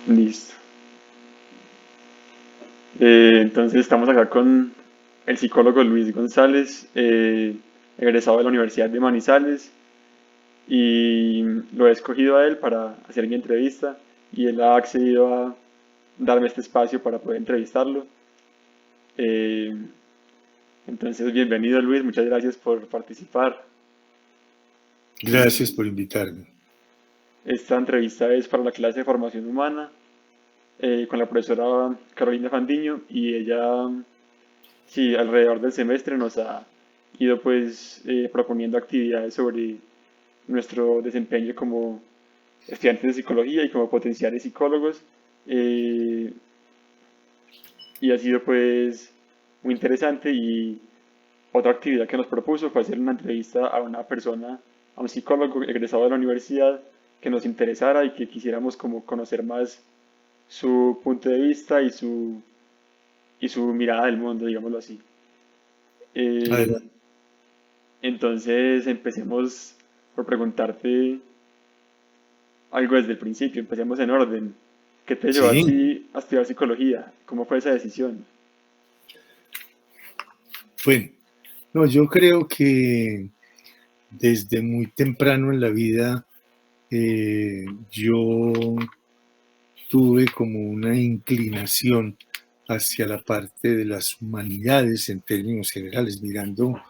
Listo. Entonces estamos acá con el psicólogo Luis González, egresado de la Universidad de Manizales, y lo he escogido a él para hacer mi entrevista y él ha accedido a darme este espacio para poder entrevistarlo. Eh, entonces, bienvenido Luis, muchas gracias por participar. Gracias por invitarme. Esta entrevista es para la clase de formación humana con la profesora Carolina Fandiño y ella, sí, alrededor del semestre nos ha ido pues proponiendo actividades sobre nuestro desempeño como estudiantes de psicología y como potenciales psicólogos. eh, y ha sido pues muy interesante y otra actividad que nos propuso fue hacer una entrevista a una persona, a un psicólogo egresado de la universidad que nos interesara y que quisiéramos como conocer más su punto de vista y su mirada del mundo, digámoslo así. Además, Eh, entonces empecemos por preguntarte algo desde el principio, empecemos en orden. ¿Qué te llevó a sí, ti a estudiar psicología? ¿Cómo fue esa decisión? bueno, no, yo creo que desde muy temprano en la vida yo tuve como una inclinación hacia la parte de las humanidades en términos generales, mirando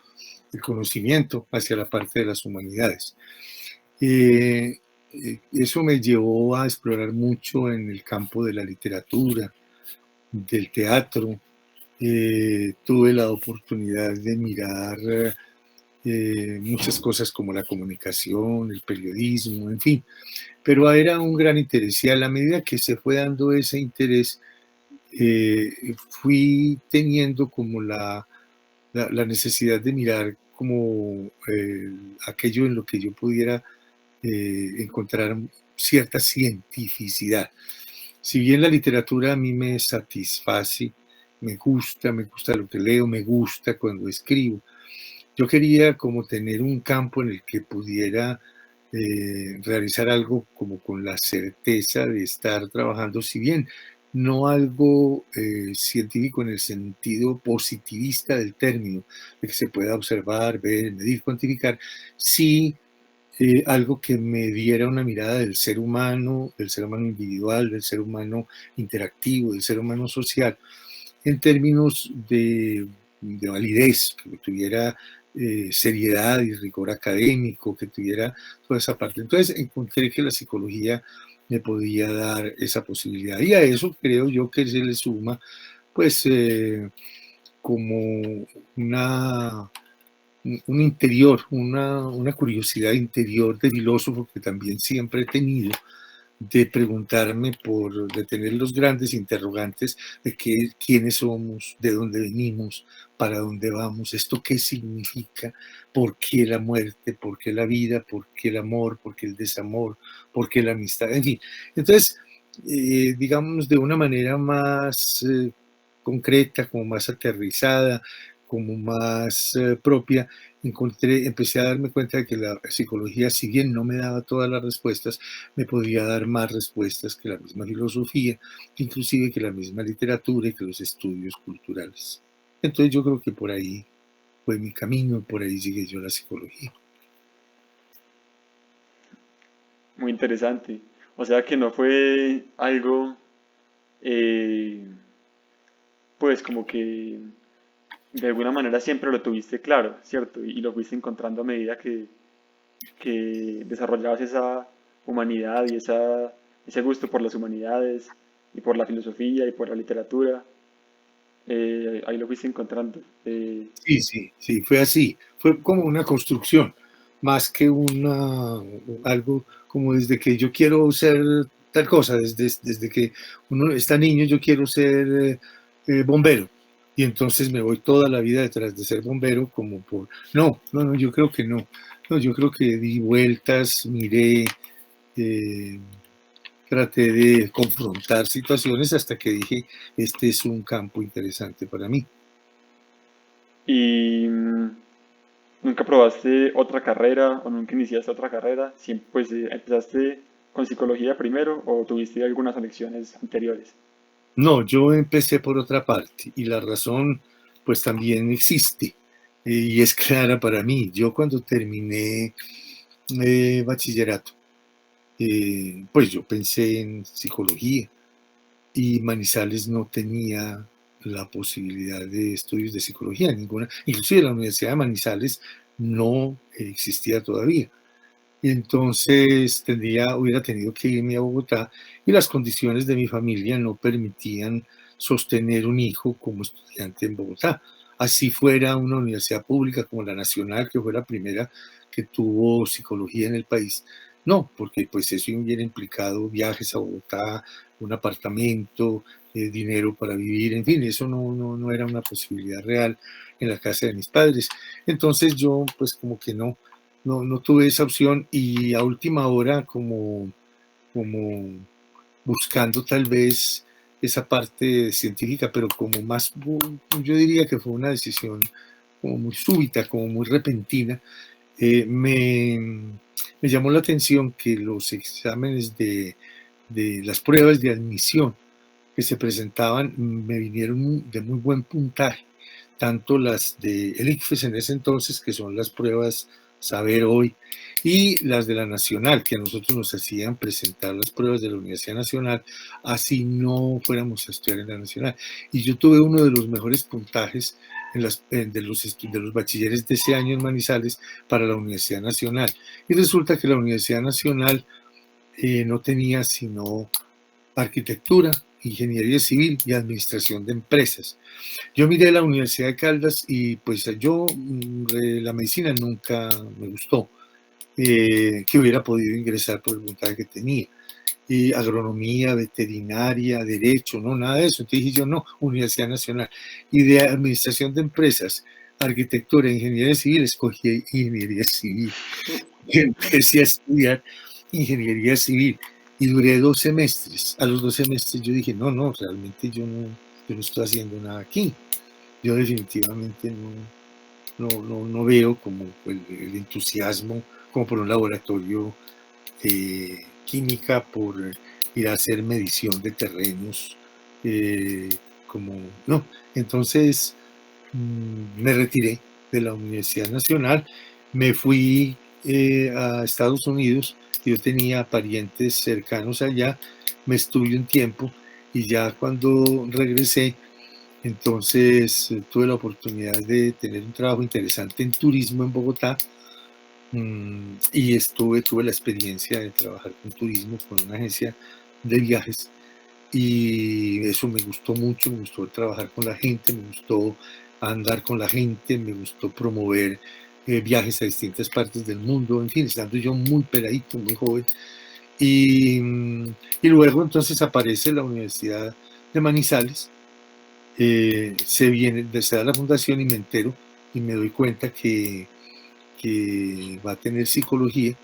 el conocimiento hacia la parte de las humanidades. Eh, Eso me llevó a explorar mucho en el campo de la literatura, del teatro. Tuve la oportunidad de mirar muchas cosas como la comunicación, el periodismo, en fin, pero era un gran interés y a la medida que se fue dando ese interés, fui teniendo como la necesidad de mirar como aquello en lo que yo pudiera encontrar cierta cientificidad. Si bien la literatura a mí me satisface, me gusta lo que leo, me gusta cuando escribo, yo quería como tener un campo en el que pudiera realizar algo como con la certeza de estar trabajando, si bien no algo científico en el sentido positivista del término, de que se pueda observar, ver, medir, cuantificar, sí algo que me diera una mirada del ser humano individual, del ser humano interactivo, del ser humano social, en términos de validez, que tuviera seriedad y rigor académico, que tuviera toda esa parte. Entonces encontré que la psicología me podía dar esa posibilidad. Y a eso creo yo que se le suma, pues, como una, un interior, una curiosidad interior de filósofo que también siempre he tenido, de preguntarme de tener los grandes interrogantes de quiénes somos, de dónde venimos, para dónde vamos, esto qué significa, por qué la muerte, por qué la vida, por qué el amor, por qué el desamor, por qué la amistad, en fin. Entonces, digamos, de una manera más concreta, como más aterrizada, como más propia, empecé a darme cuenta de que la psicología, si bien no me daba todas las respuestas, me podía dar más respuestas que la misma filosofía, inclusive que la misma literatura y que los estudios culturales. Entonces yo creo que por ahí fue mi camino, por ahí llegué yo a la psicología. Muy interesante. O sea que no fue algo, eh, pues como que de alguna manera siempre lo tuviste claro, ¿cierto? Y lo fuiste encontrando a medida que desarrollabas esa humanidad y ese gusto por las humanidades y por la filosofía y por la literatura. Ahí lo fuiste encontrando. Sí, sí, sí, fue así. Fue como una construcción, más que algo como desde que yo quiero ser tal cosa, desde que uno está niño, yo quiero ser bombero. Y entonces me voy toda la vida detrás de ser bombero, como por. No, no, no, yo creo que no. No, yo creo que di vueltas, miré, eh, traté de confrontar situaciones hasta que dije, este es un campo interesante para mí. ¿Y nunca probaste otra carrera o nunca iniciaste otra carrera? Siempre, pues empezaste con psicología primero o tuviste algunas elecciones anteriores? No, yo empecé por otra parte y la razón pues también existe y es clara para mí. Yo cuando terminé bachillerato, pues yo pensé en psicología y Manizales no tenía la posibilidad de estudios de psicología, ninguna. Inclusive la Universidad de Manizales no existía todavía. Y entonces hubiera tenido que irme a Bogotá y las condiciones de mi familia no permitían sostener un hijo como estudiante en Bogotá. Así fuera una universidad pública como la Nacional, que fue la primera que tuvo psicología en el país. No, porque pues eso hubiera implicado viajes a Bogotá, un apartamento, dinero para vivir, en fin, eso no era una posibilidad real en la casa de mis padres. Entonces yo pues como que no tuve esa opción y a última hora como buscando tal vez esa parte científica, pero como más, yo diría que fue una decisión como muy súbita, como muy repentina, eh, me, me llamó la atención que los exámenes de las pruebas de admisión que se presentaban me vinieron de muy buen puntaje, tanto las de el ICFES en ese entonces, que son las pruebas Saber Hoy, y las de la Nacional, que a nosotros nos hacían presentar las pruebas de la Universidad Nacional, así no fuéramos a estudiar en la Nacional. Y yo tuve uno de los mejores puntajes de los bachilleres de ese año en Manizales para la Universidad Nacional. Y resulta que la Universidad Nacional no tenía sino arquitectura, ingeniería civil y administración de empresas. Yo miré la Universidad de Caldas y pues yo la medicina nunca me gustó, que hubiera podido ingresar por el puntaje que tenía. Y agronomía, veterinaria, derecho, no, nada de eso. Entonces dije yo, no, Universidad Nacional. Y de administración de empresas, arquitectura, ingeniería civil, escogí ingeniería civil. Y empecé a estudiar ingeniería civil y duré 2 semestres. A los 2 semestres yo dije, no, realmente yo no estoy haciendo nada aquí. Yo definitivamente no veo como el entusiasmo como por un laboratorio de química, por ir a hacer medición de terrenos, eh, como no. Entonces me retiré de la Universidad Nacional, me fui a Estados Unidos, yo tenía parientes cercanos allá, me estuve un tiempo y ya cuando regresé, entonces tuve la oportunidad de tener un trabajo interesante en turismo en Bogotá y tuve la experiencia de trabajar con turismo, con una agencia de viajes y eso me gustó mucho, me gustó trabajar con la gente, me gustó andar con la gente, me gustó promover viajes a distintas partes del mundo, en fin, estando yo muy peladito, muy joven. Y luego entonces aparece la Universidad de Manizales, se da la fundación y me entero y me doy cuenta que va a tener psicología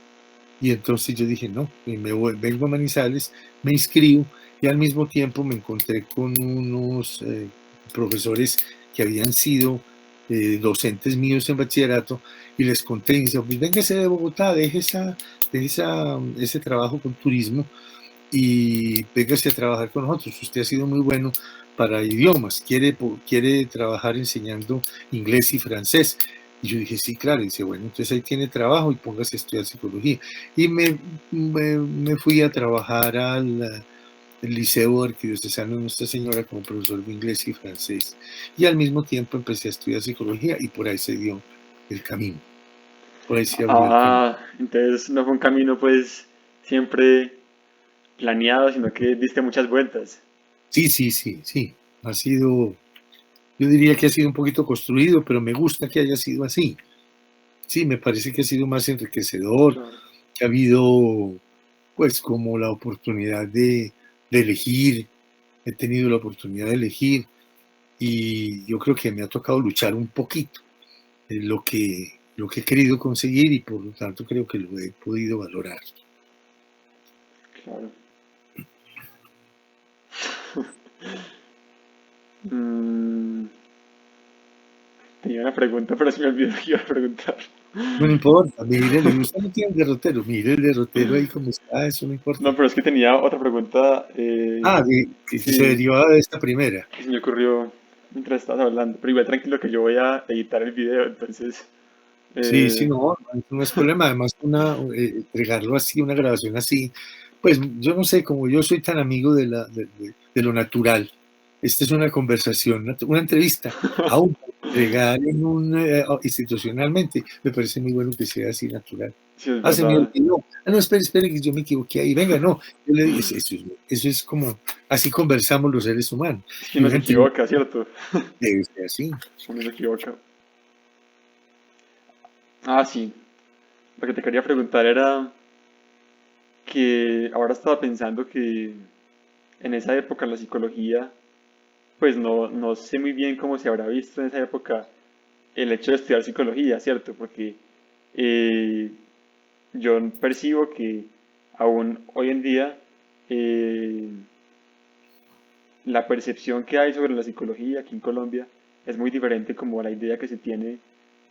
y entonces yo dije, no, y vengo a Manizales, me inscribo y al mismo tiempo me encontré con unos profesores que habían sido docentes míos en bachillerato y les conté y dice, pues véngase de Bogotá, ese trabajo con turismo y véngase a trabajar con nosotros. Usted ha sido muy bueno para idiomas, quiere trabajar enseñando inglés y francés. Y yo dije, sí, claro. Y dice, bueno, entonces ahí tiene trabajo y póngase a estudiar psicología. Y me fui a trabajar al Liceo Arquidiocesano de Nuestra Señora como profesor de inglés y francés. Y al mismo tiempo empecé a estudiar psicología y por ahí se dio el camino. Por ahí se abrió el camino. Ah, entonces no fue un camino pues siempre planeado, sino que diste muchas vueltas. Sí, sí, sí, sí. Ha sido, yo diría que ha sido un poquito construido, pero me gusta que haya sido así. Sí, me parece que ha sido más enriquecedor, Claro. que ha habido pues como la oportunidad de elegir, he tenido la oportunidad de elegir y yo creo que me ha tocado luchar un poquito en lo que he querido conseguir y por lo tanto creo que lo he podido valorar. Claro. Mm, tenía una pregunta, pero se me olvidó que iba a preguntar. No importa, mírele, usted no tiene el derrotero, mire el derrotero ahí como está, eso no importa. No, pero es que tenía otra pregunta, Ah, que se sí, derivaba de esta primera. que se me ocurrió mientras estabas hablando. Pero igual tranquilo que yo voy a editar el video, entonces, Sí, sí, eh, no es problema. Además, entregarlo así, una grabación así, pues yo no sé, como yo soy tan amigo de lo natural, esta es una conversación, una entrevista, aún para entregar en institucionalmente, me parece muy bueno que sea así natural. sí es Ah, se me verdad. olvidó. Ah, no, espere, que yo me equivoqué ahí. Venga, no. Eso es como, así conversamos los seres humanos. Es que Y uno una se entrevista equivoca, ¿cierto? debe ser así. Uno se equivoca. Ah, sí. Lo que te quería preguntar era que ahora estaba pensando que en esa época la psicología, pues no sé muy bien cómo se habrá visto en esa época el hecho de estudiar psicología, ¿cierto? Porque eh, yo percibo que aún hoy en día eh, la percepción que hay sobre la psicología aquí en Colombia es muy diferente como a la idea que se tiene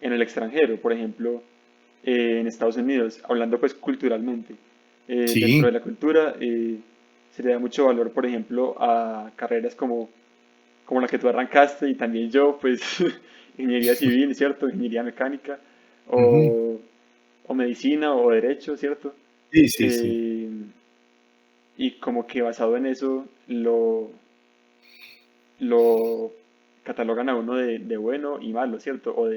en el extranjero, por ejemplo, en Estados Unidos, hablando pues culturalmente. Dentro Sí. de la cultura se le da mucho valor, por ejemplo, a carreras como la que tú arrancaste y también yo, pues ingeniería civil, ¿cierto? Ingeniería mecánica Ujú. o, o medicina o derecho, ¿cierto? Sí, sí, sí. Eh, y como que basado en eso lo catalogan a uno de bueno y malo, ¿cierto? O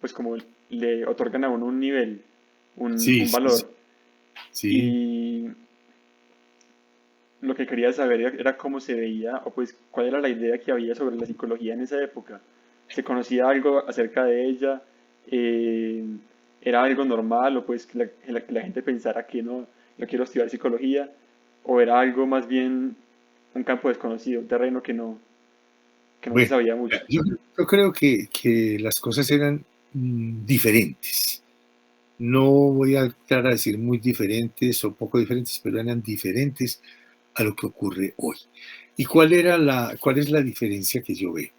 pues como le otorgan a uno un nivel, Sí, un sí, sí. valor. Sí. Y lo que quería saber era cómo se veía, o pues cuál era la idea que había sobre la psicología en esa época. ¿Se conocía algo acerca de ella? Eh, ¿Era algo normal? ¿O pues que la gente pensara que no quiero estudiar psicología? ¿O era algo más bien un campo desconocido, un terreno que no se Bueno, sabía mucho? yo creo que las cosas eran diferentes. No voy a entrar a decir muy diferentes o poco diferentes, pero eran diferentes a lo que ocurre hoy. ¿Y cuál es la diferencia que yo veo?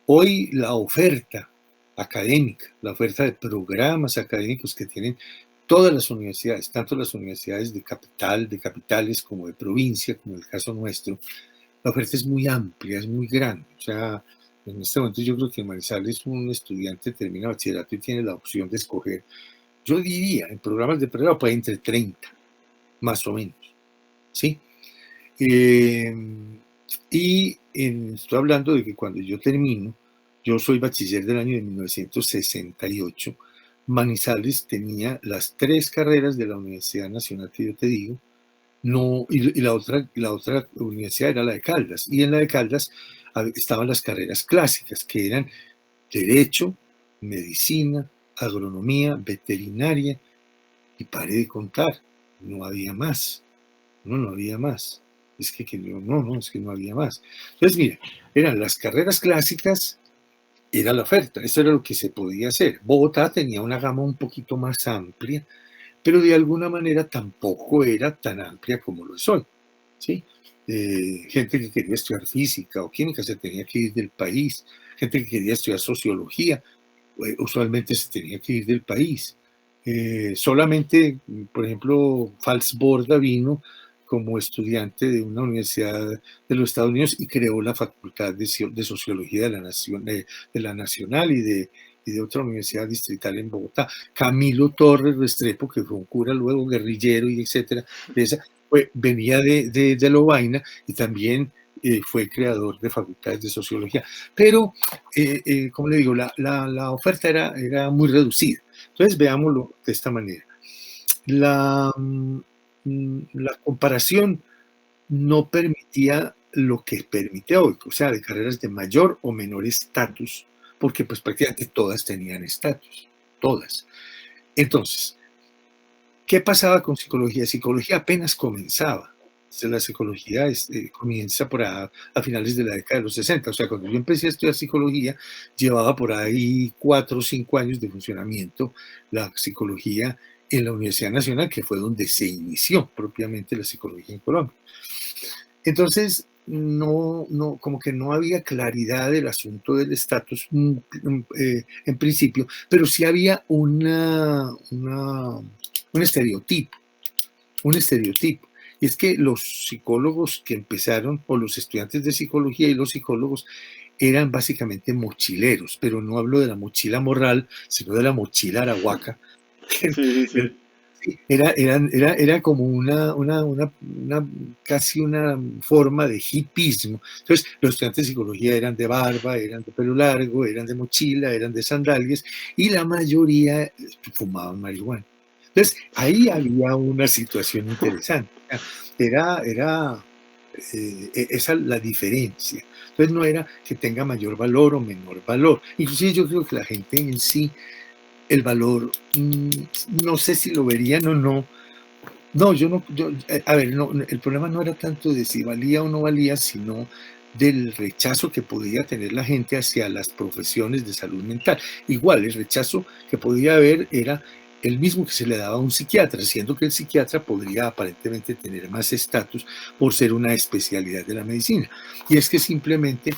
Hoy la oferta académica, la oferta de programas académicos que tienen todas las universidades, tanto las universidades de capital, de capitales como de provincia, como el caso nuestro, la oferta es muy amplia, es muy grande. O sea, en este momento yo creo que Manizales un estudiante termina bachillerato y tiene la opción de escoger, yo diría, en programas de pregrado, pues entre 30, más o menos, ¿sí? Eh, estoy hablando de que cuando yo termino, yo soy bachiller del año de 1968, Manizales tenía las tres carreras de la Universidad Nacional que yo te digo, no, y la otra universidad era la de Caldas, y en la de Caldas estaban las carreras clásicas, que eran Derecho, Medicina, Agronomía, Veterinaria, y paré de contar, no había más. No había más. Es que es que no había más. Entonces, mira, eran las carreras clásicas, era la oferta, eso era lo que se podía hacer. Bogotá tenía una gama un poquito más amplia, pero de alguna manera tampoco era tan amplia como lo es hoy, ¿sí? Gente que quería estudiar física o química se tenía que ir del país, gente que quería estudiar sociología, usualmente se tenía que ir del país. Solamente, por ejemplo, Fals Borda vino como estudiante de una universidad de los Estados Unidos y creó la Facultad de Sociología de la Nacional y de otra universidad distrital en Bogotá. Camilo Torres Restrepo, que fue un cura luego guerrillero y etcétera, venía de Lovaina y también fue creador de facultades de sociología. Pero como le digo, la oferta era muy reducida. Entonces, veámoslo de esta manera. La comparación no permitía lo que permite hoy, o sea, de carreras de mayor o menor estatus, porque pues prácticamente todas tenían estatus, todas. Entonces, ¿qué pasaba con psicología? Psicología apenas comenzaba. La psicología comienza a finales de la década de los 60. O sea, cuando yo empecé a estudiar psicología, llevaba por ahí 4 o 5 años de funcionamiento la psicología en la Universidad Nacional, que fue donde se inició propiamente la psicología en Colombia. Entonces, como que no había claridad del asunto del estatus en principio, pero sí había un estereotipo, un estereotipo. Y es que los psicólogos que empezaron, o los estudiantes de psicología y los psicólogos, eran básicamente mochileros, pero no hablo de la mochila morral, sino de la mochila arahuaca. Sí, sí, sí. Era como casi una forma de hipismo. Entonces, los estudiantes de psicología eran de barba, eran de pelo largo, eran de mochila, eran de sandalias, y la mayoría fumaban marihuana. Entonces, ahí había una situación interesante. Era esa la diferencia. Entonces, no era que tenga mayor valor o menor valor. Inclusive yo creo que la gente en sí el valor, no sé si lo verían o no. No, yo no, a ver, no, el problema no era tanto de si valía o no valía, sino del rechazo que podía tener la gente hacia las profesiones de salud mental. Igual, el rechazo que podía haber era el mismo que se le daba a un psiquiatra, siendo que el psiquiatra podría aparentemente tener más estatus por ser una especialidad de la medicina. Y es que simplemente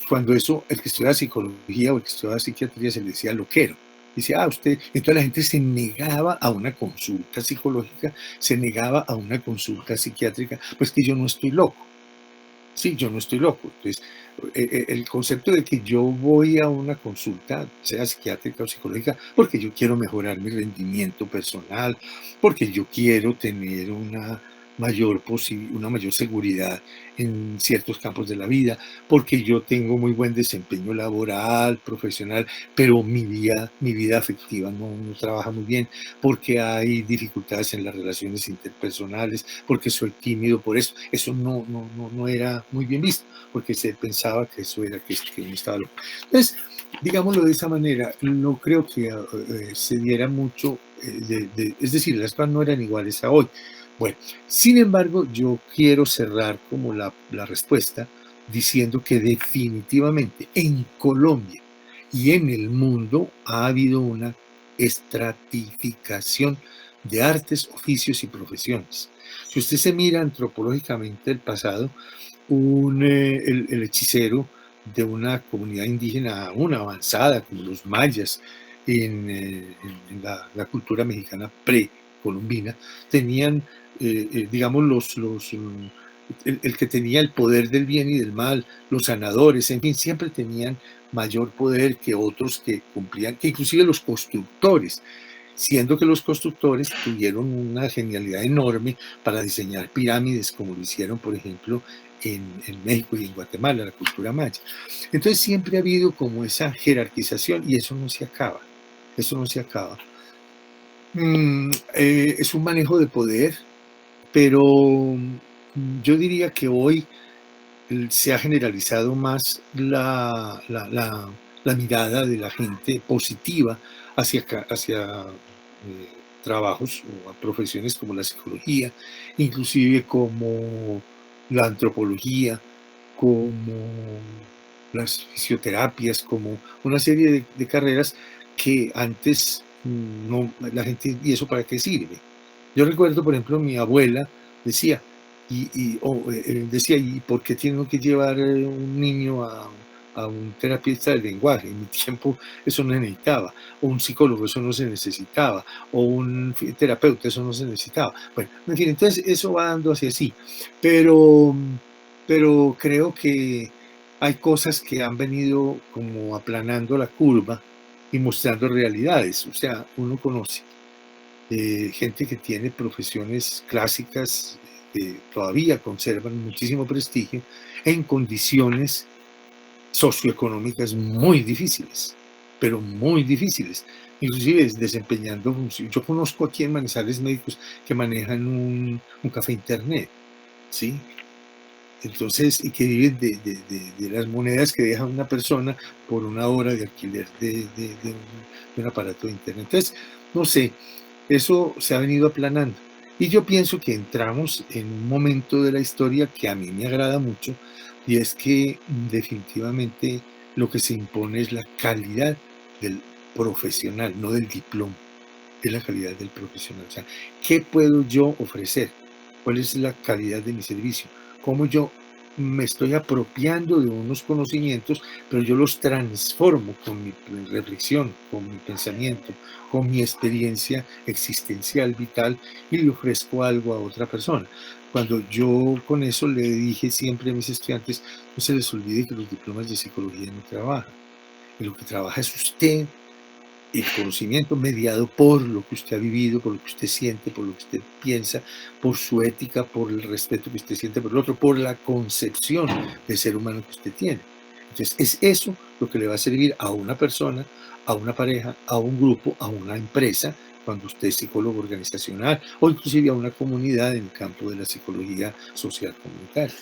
cuando eso, el que estudiaba psicología o el que estudiaba psiquiatría se le decía loquero. Dice, usted, entonces la gente se negaba a una consulta psicológica, se negaba a una consulta psiquiátrica, pues que yo no estoy loco. Sí, yo no estoy loco. Entonces, el concepto de que yo voy a una consulta, sea psiquiátrica o psicológica, porque yo quiero mejorar mi rendimiento personal, porque yo quiero tener una mayor seguridad en ciertos campos de la vida, porque yo tengo muy buen desempeño laboral, profesional, pero mi vida afectiva no trabaja muy bien, porque hay dificultades en las relaciones interpersonales, porque soy tímido, por eso no era muy bien visto, porque se pensaba que eso era que uno estaba loco. Entonces, digámoslo de esa manera, no creo que se diera mucho, es decir, las cosas no eran iguales a hoy. Bueno, sin embargo, yo quiero cerrar como la respuesta diciendo que definitivamente en Colombia y en el mundo ha habido una estratificación de artes, oficios y profesiones. Si usted se mira antropológicamente el pasado, el hechicero de una comunidad indígena aún avanzada, como los mayas, en la cultura mexicana precolombina, tenían, digamos, el que tenía el poder del bien y del mal, los sanadores, en fin, siempre tenían mayor poder que otros que cumplían, que inclusive los constructores, siendo que los constructores tuvieron una genialidad enorme para diseñar pirámides, como lo hicieron, por ejemplo, en México y en Guatemala, la cultura maya. Entonces siempre ha habido como esa jerarquización y eso no se acaba, eso no se acaba. Es un manejo de poder, pero yo diría que hoy se ha generalizado más la mirada de la gente positiva hacia trabajos o a profesiones como la psicología, inclusive como la antropología, como las fisioterapias, como una serie de carreras que antes no, la gente, ¿y eso para qué sirve? Yo recuerdo, por ejemplo, mi abuela decía, decía, ¿y por qué tiene que llevar un niño a un terapista del lenguaje? En mi tiempo eso no se necesitaba, o un psicólogo, eso no se necesitaba, o un terapeuta, eso no se necesitaba. Bueno, en fin, entonces eso va dando hacia así, pero, pero creo que hay cosas que han venido como aplanando la curva y mostrando realidades, o sea, uno conoce gente que tiene profesiones clásicas que todavía conservan muchísimo prestigio en condiciones socioeconómicas muy difíciles, pero muy difíciles. Inclusive desempeñando funciones. Yo conozco aquí en Manizales médicos que manejan un café internet, ¿sí? Entonces, y que viven de las monedas que deja una persona por una hora de alquiler un aparato de internet. Entonces, no sé, eso se ha venido aplanando. Y yo pienso que entramos en un momento de la historia que a mí me agrada mucho, y es que definitivamente lo que se impone es la calidad del profesional, no del diploma, es la calidad del profesional. O sea, ¿qué puedo yo ofrecer? ¿Cuál es la calidad de mi servicio? ¿Cómo yo me estoy apropiando de unos conocimientos, pero yo los transformo con mi reflexión, con mi pensamiento, con mi experiencia existencial, vital, y le ofrezco algo a otra persona. Cuando yo con eso le dije siempre a mis estudiantes, no se les olvide que los diplomas de psicología no trabajan. Y lo que trabaja es usted, el conocimiento mediado por lo que usted ha vivido, por lo que usted siente, por lo que usted piensa, por su ética, por el respeto que usted siente por el otro, por la concepción del ser humano que usted tiene. Entonces, es eso lo que le va a servir a una persona, a una pareja, a un grupo, a una empresa, cuando usted es psicólogo organizacional, o inclusive a una comunidad en el campo de la psicología social comunitaria.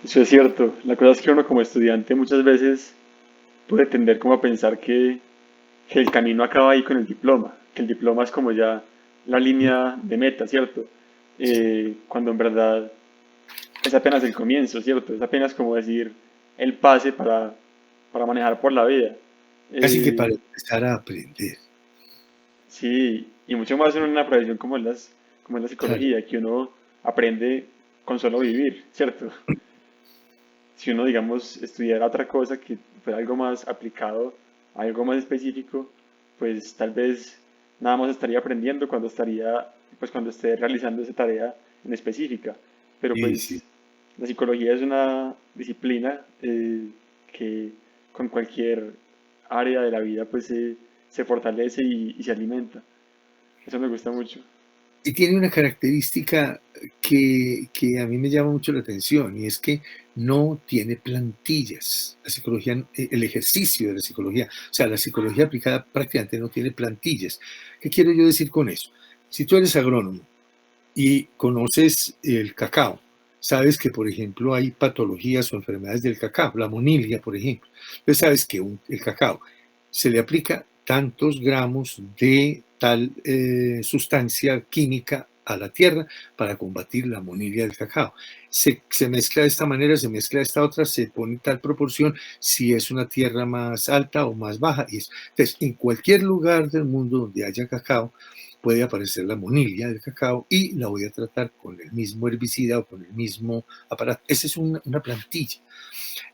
Eso es cierto. La cosa es que uno como estudiante muchas veces puede tender como a pensar que el camino acaba ahí con el diploma, que el diploma es como ya la ¿Mm? línea de meta, ¿cierto? Sí. Cuando en verdad es apenas el comienzo, ¿cierto? Es apenas como decir el pase para manejar por la vida. Casi que para Eh, empezar a aprender. sí, y mucho más en una profesión como es la Claro. psicología, que uno aprende con solo vivir, ¿cierto? Si uno, digamos, estudiara otra cosa que fuera algo más aplicado, algo más específico, pues tal vez nada más estaría aprendiendo cuando esté realizando esa tarea en específica. Pero Sí, sí. pues la psicología es una disciplina que con cualquier área de la vida pues se fortalece y se alimenta. Eso me gusta mucho. Y tiene una característica que a mí me llama mucho la atención, y es que no tiene plantillas. La psicología, el ejercicio de la psicología, o sea, la psicología aplicada prácticamente no tiene plantillas. ¿Qué quiero yo decir con eso? Si tú eres agrónomo y conoces el cacao, sabes que, por ejemplo, hay patologías o enfermedades del cacao, la monilia, por ejemplo. Entonces sabes que el cacao se le aplica tantos gramos de tal sustancia química a la tierra para combatir la monilia del cacao. Se mezcla de esta manera, se mezcla de esta otra, se pone tal proporción si es una tierra más alta o más baja. Entonces, en cualquier lugar del mundo donde haya cacao, puede aparecer la monilia del cacao y la voy a tratar con el mismo herbicida o con el mismo aparato. Esa es una plantilla.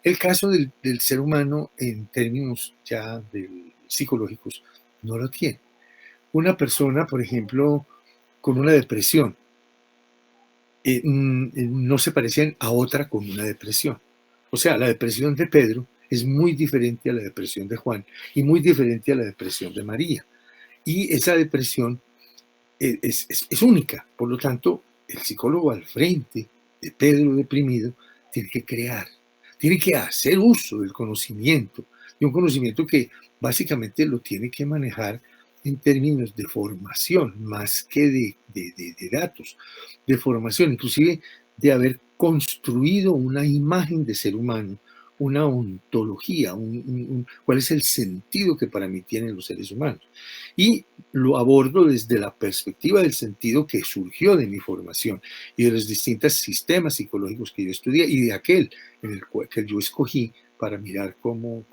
El caso del ser humano en términos ya psicológicos no lo tiene. Una persona, por ejemplo, con una depresión, no se parecen a otra con una depresión. O sea, la depresión de Pedro es muy diferente a la depresión de Juan y muy diferente a la depresión de María. Y esa depresión es única. Por lo tanto, el psicólogo al frente de Pedro deprimido tiene que crear, tiene que hacer uso del conocimiento, de un conocimiento que básicamente lo tiene que manejar en términos de formación, más que de datos, de formación, inclusive de haber construido una imagen de ser humano, una ontología, cuál es el sentido que para mí tienen los seres humanos. Y lo abordo desde la perspectiva del sentido que surgió de mi formación y de los distintos sistemas psicológicos que yo estudié y de aquel en el cual que yo escogí para mirar cómo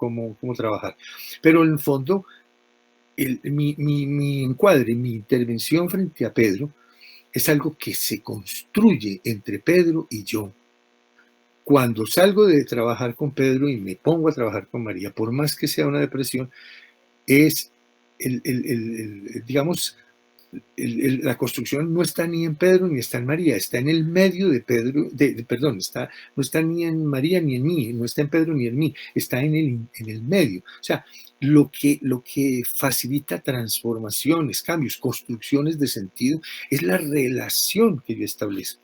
trabajar. Pero en el fondo, mi encuadre, mi intervención frente a Pedro es algo que se construye entre Pedro y yo. Cuando salgo de trabajar con Pedro y me pongo a trabajar con María, por más que sea una depresión, es digamos, la construcción no está ni en Pedro ni está en María, está en el medio de Pedro, perdón, no está ni en María ni en mí, no está en Pedro ni en mí, está en el medio. O sea, lo que facilita transformaciones, cambios, construcciones de sentido es la relación que yo establezco.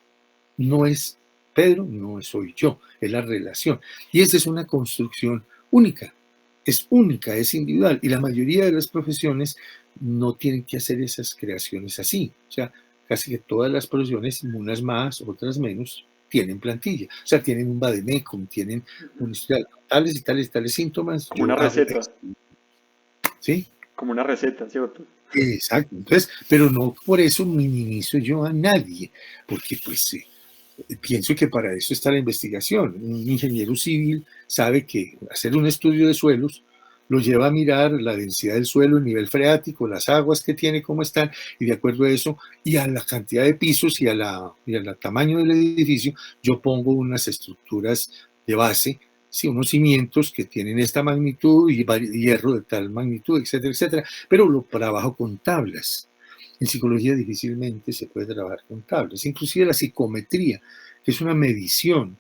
No es Pedro, no soy yo, es la relación. Y esa es una construcción única, es individual. Y la mayoría de las profesiones no tienen que hacer esas creaciones así. O sea, casi que todas las profesiones, unas más, otras menos, tienen plantilla. O sea, tienen un vademecum, tienen un historial, tales y tales y tales síntomas, Como una yo hago receta, esto. ¿Sí? como una receta, ¿cierto? Exacto. Entonces, pero no por eso minimizo yo a nadie, porque pues pienso que para eso está la investigación. Un ingeniero civil sabe que hacer un estudio de suelos Lo lleva a mirar la densidad del suelo, el nivel freático, las aguas que tiene, cómo están, y de acuerdo a eso, y a la cantidad de pisos y al tamaño del edificio, yo pongo unas estructuras de base, sí, unos cimientos que tienen esta magnitud y hierro de tal magnitud, etcétera, etcétera, pero lo trabajo con tablas. En psicología difícilmente se puede trabajar con tablas, inclusive la psicometría, que es una medición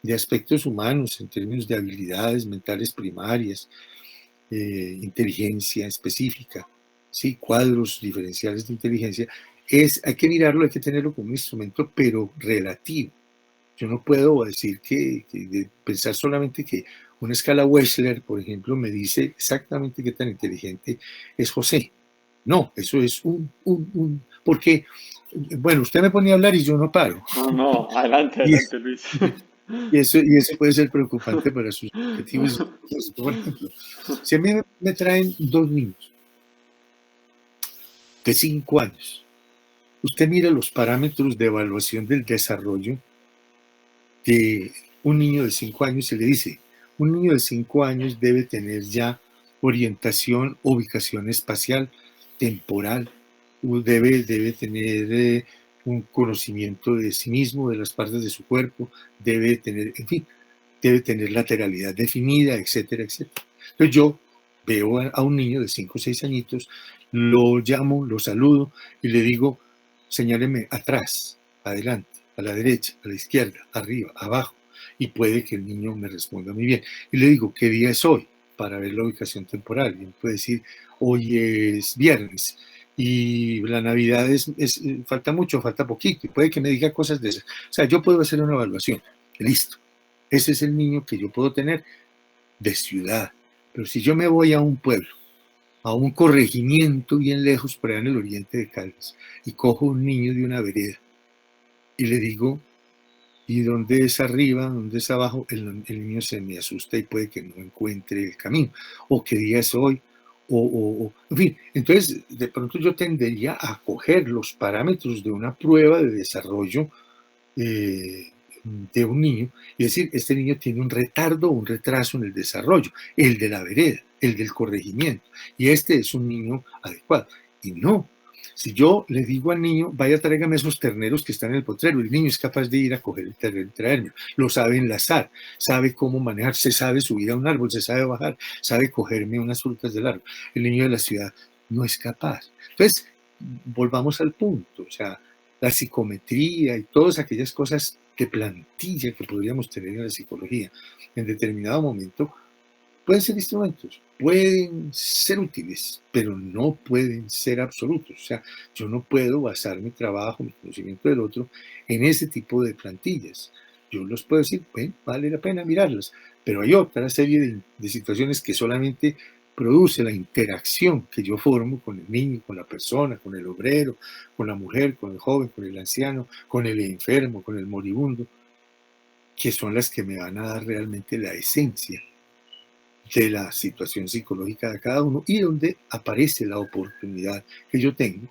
de aspectos humanos en términos de habilidades mentales primarias, inteligencia específica, ¿sí? Cuadros diferenciales de inteligencia, hay que mirarlo, hay que tenerlo como un instrumento, pero relativo. Yo no puedo decir pensar solamente que una escala Wechsler, por ejemplo, me dice exactamente qué tan inteligente es José. No, eso es porque, bueno, usted me ponía a hablar y yo no paro. No, no, adelante, Y, adelante, Luis. y eso puede ser preocupante para sus objetivos. Por ejemplo, si a mí me traen dos niños de 5 años, usted mira los parámetros de evaluación del desarrollo de un niño de 5 años y le dice, un niño de 5 años debe tener ya orientación, ubicación espacial, temporal, debe tener un conocimiento de sí mismo, de las partes de su cuerpo, debe tener, en fin, debe tener lateralidad definida, etcétera, etcétera. Entonces yo veo a un niño de 5 o 6 añitos, lo llamo, lo saludo y le digo, señáleme atrás, adelante, a la derecha, a la izquierda, arriba, abajo. Y puede que el niño me responda muy bien. Y le digo, ¿qué día es hoy? Para ver la ubicación temporal. Y él puede decir, hoy es viernes. Y la Navidad falta mucho, falta poquito. Y puede que me diga cosas de esas. O sea, yo puedo hacer una evaluación. Listo. Ese es el niño que yo puedo tener de ciudad. Pero si yo me voy a un pueblo, a un corregimiento bien lejos, por allá en el oriente de Caldas, y cojo un niño de una vereda y le digo, ¿y dónde es arriba? ¿Dónde es abajo? El niño se me asusta y puede que no encuentre el camino. O qué día es hoy. En fin, entonces de pronto yo tendería a coger los parámetros de una prueba de desarrollo eh, de un niño y decir, este niño tiene un retardo o un retraso en el desarrollo, el de la vereda, el del corregimiento, y este es un niño adecuado. Y no, si yo le digo al niño, vaya, tráigame esos terneros que están en el potrero, el niño es capaz de ir a coger el ternero y traerme, lo sabe enlazar, sabe cómo manejarse, sabe subir a un árbol, se sabe bajar, sabe cogerme unas frutas del árbol. El niño de la ciudad no es capaz. Entonces, volvamos al punto, o sea, la psicometría y todas aquellas cosas de plantilla que podríamos tener en la psicología en determinado momento pueden ser instrumentos, pueden ser útiles, pero no pueden ser absolutos. O sea, yo no puedo basar mi trabajo, mi conocimiento del otro en ese tipo de plantillas. Yo los puedo decir, bueno, vale la pena mirarlas, pero hay otra serie de situaciones que solamente produce la interacción que yo formo con el niño, con la persona, con el obrero, con la mujer, con el joven, con el anciano, con el enfermo, con el moribundo, que son las que me van a dar realmente la esencia de la situación psicológica de cada uno y donde aparece la oportunidad que yo tengo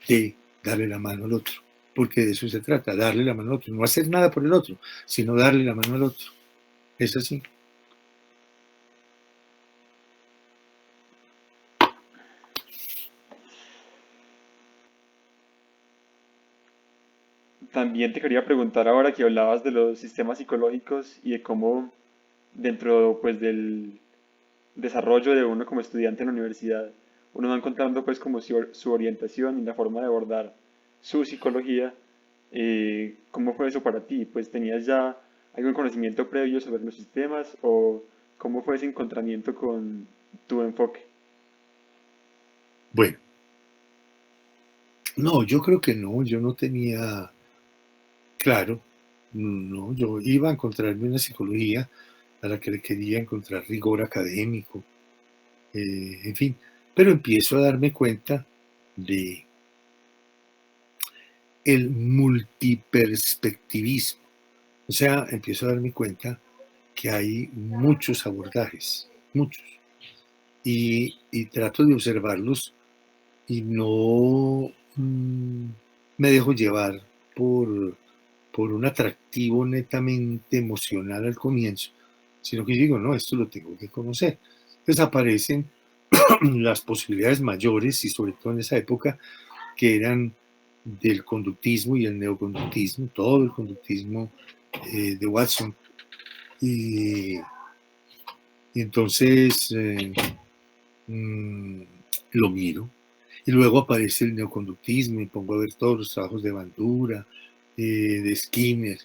de darle la mano al otro. Porque de eso se trata, darle la mano al otro. No hacer nada por el otro, sino darle la mano al otro. Es así. También te quería preguntar ahora que hablabas de los sistemas psicológicos y de cómo dentro pues del desarrollo de uno como estudiante en la universidad, uno va encontrando pues como su orientación y la forma de abordar su psicología. ¿Cómo fue eso para ti? Pues ¿tenías ya algún conocimiento previo sobre los sistemas o cómo fue ese encontramiento con tu enfoque? Bueno, no, yo creo que no, yo no tenía claro, no, yo iba a encontrarme una psicología a la que le quería encontrar rigor académico, en fin, pero empiezo a darme cuenta de el multiperspectivismo. O sea, empiezo a darme cuenta que hay muchos abordajes, muchos, y trato de observarlos y no me dejo llevar por un atractivo netamente emocional al comienzo, sino que digo, no, esto lo tengo que conocer. desaparecen las posibilidades mayores, y sobre todo en esa época, que eran del conductismo y el neoconductismo, todo el conductismo de Watson. Y, y entonces mm, lo miro. Y luego aparece el neoconductismo y pongo a ver todos los trabajos de Bandura, de Skinner,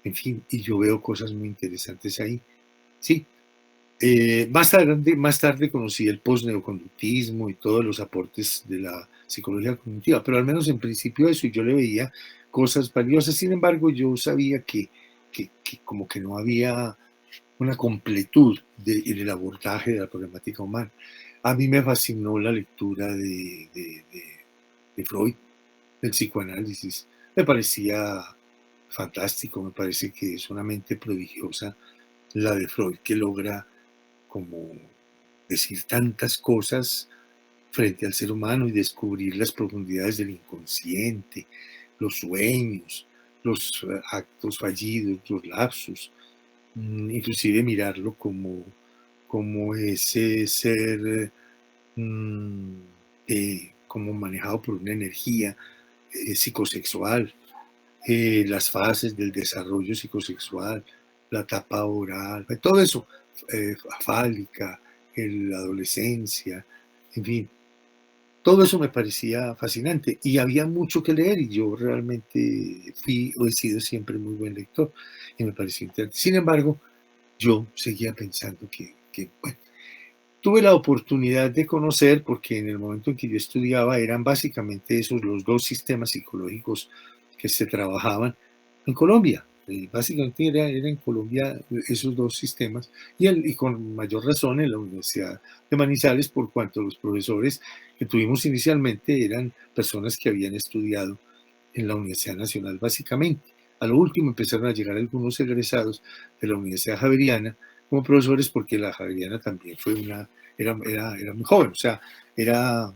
en fin, y yo veo cosas muy interesantes ahí. Sí. Más tarde conocí el postneoconductismo y todos los aportes de la psicología cognitiva, pero al menos en principio eso, y yo le veía cosas valiosas. Sin embargo, yo sabía que como que no había una completud en el abordaje de la problemática humana. A mí me fascinó la lectura de Freud, del psicoanálisis. Me parecía fantástico, me parece que es una mente prodigiosa la de Freud, que logra como decir tantas cosas frente al ser humano y descubrir las profundidades del inconsciente, los sueños, los actos fallidos, los lapsus, inclusive mirarlo como ese ser como manejado por una energía psicosexual, las fases del desarrollo psicosexual, la etapa oral, todo eso, fálica, la adolescencia, en fin, todo eso me parecía fascinante y había mucho que leer y yo realmente fui o he sido siempre muy buen lector y me pareció interesante. Sin embargo, yo seguía pensando que bueno, tuve la oportunidad de conocer, porque en el momento en que yo estudiaba eran básicamente esos los dos sistemas psicológicos que se trabajaban en Colombia. Básicamente era en Colombia esos dos sistemas y con mayor razón en la Universidad de Manizales, por cuanto los profesores que tuvimos inicialmente eran personas que habían estudiado en la Universidad Nacional básicamente. A lo último empezaron a llegar algunos egresados de la Universidad Javeriana como profesores, porque la Javeriana también era muy joven, o sea, era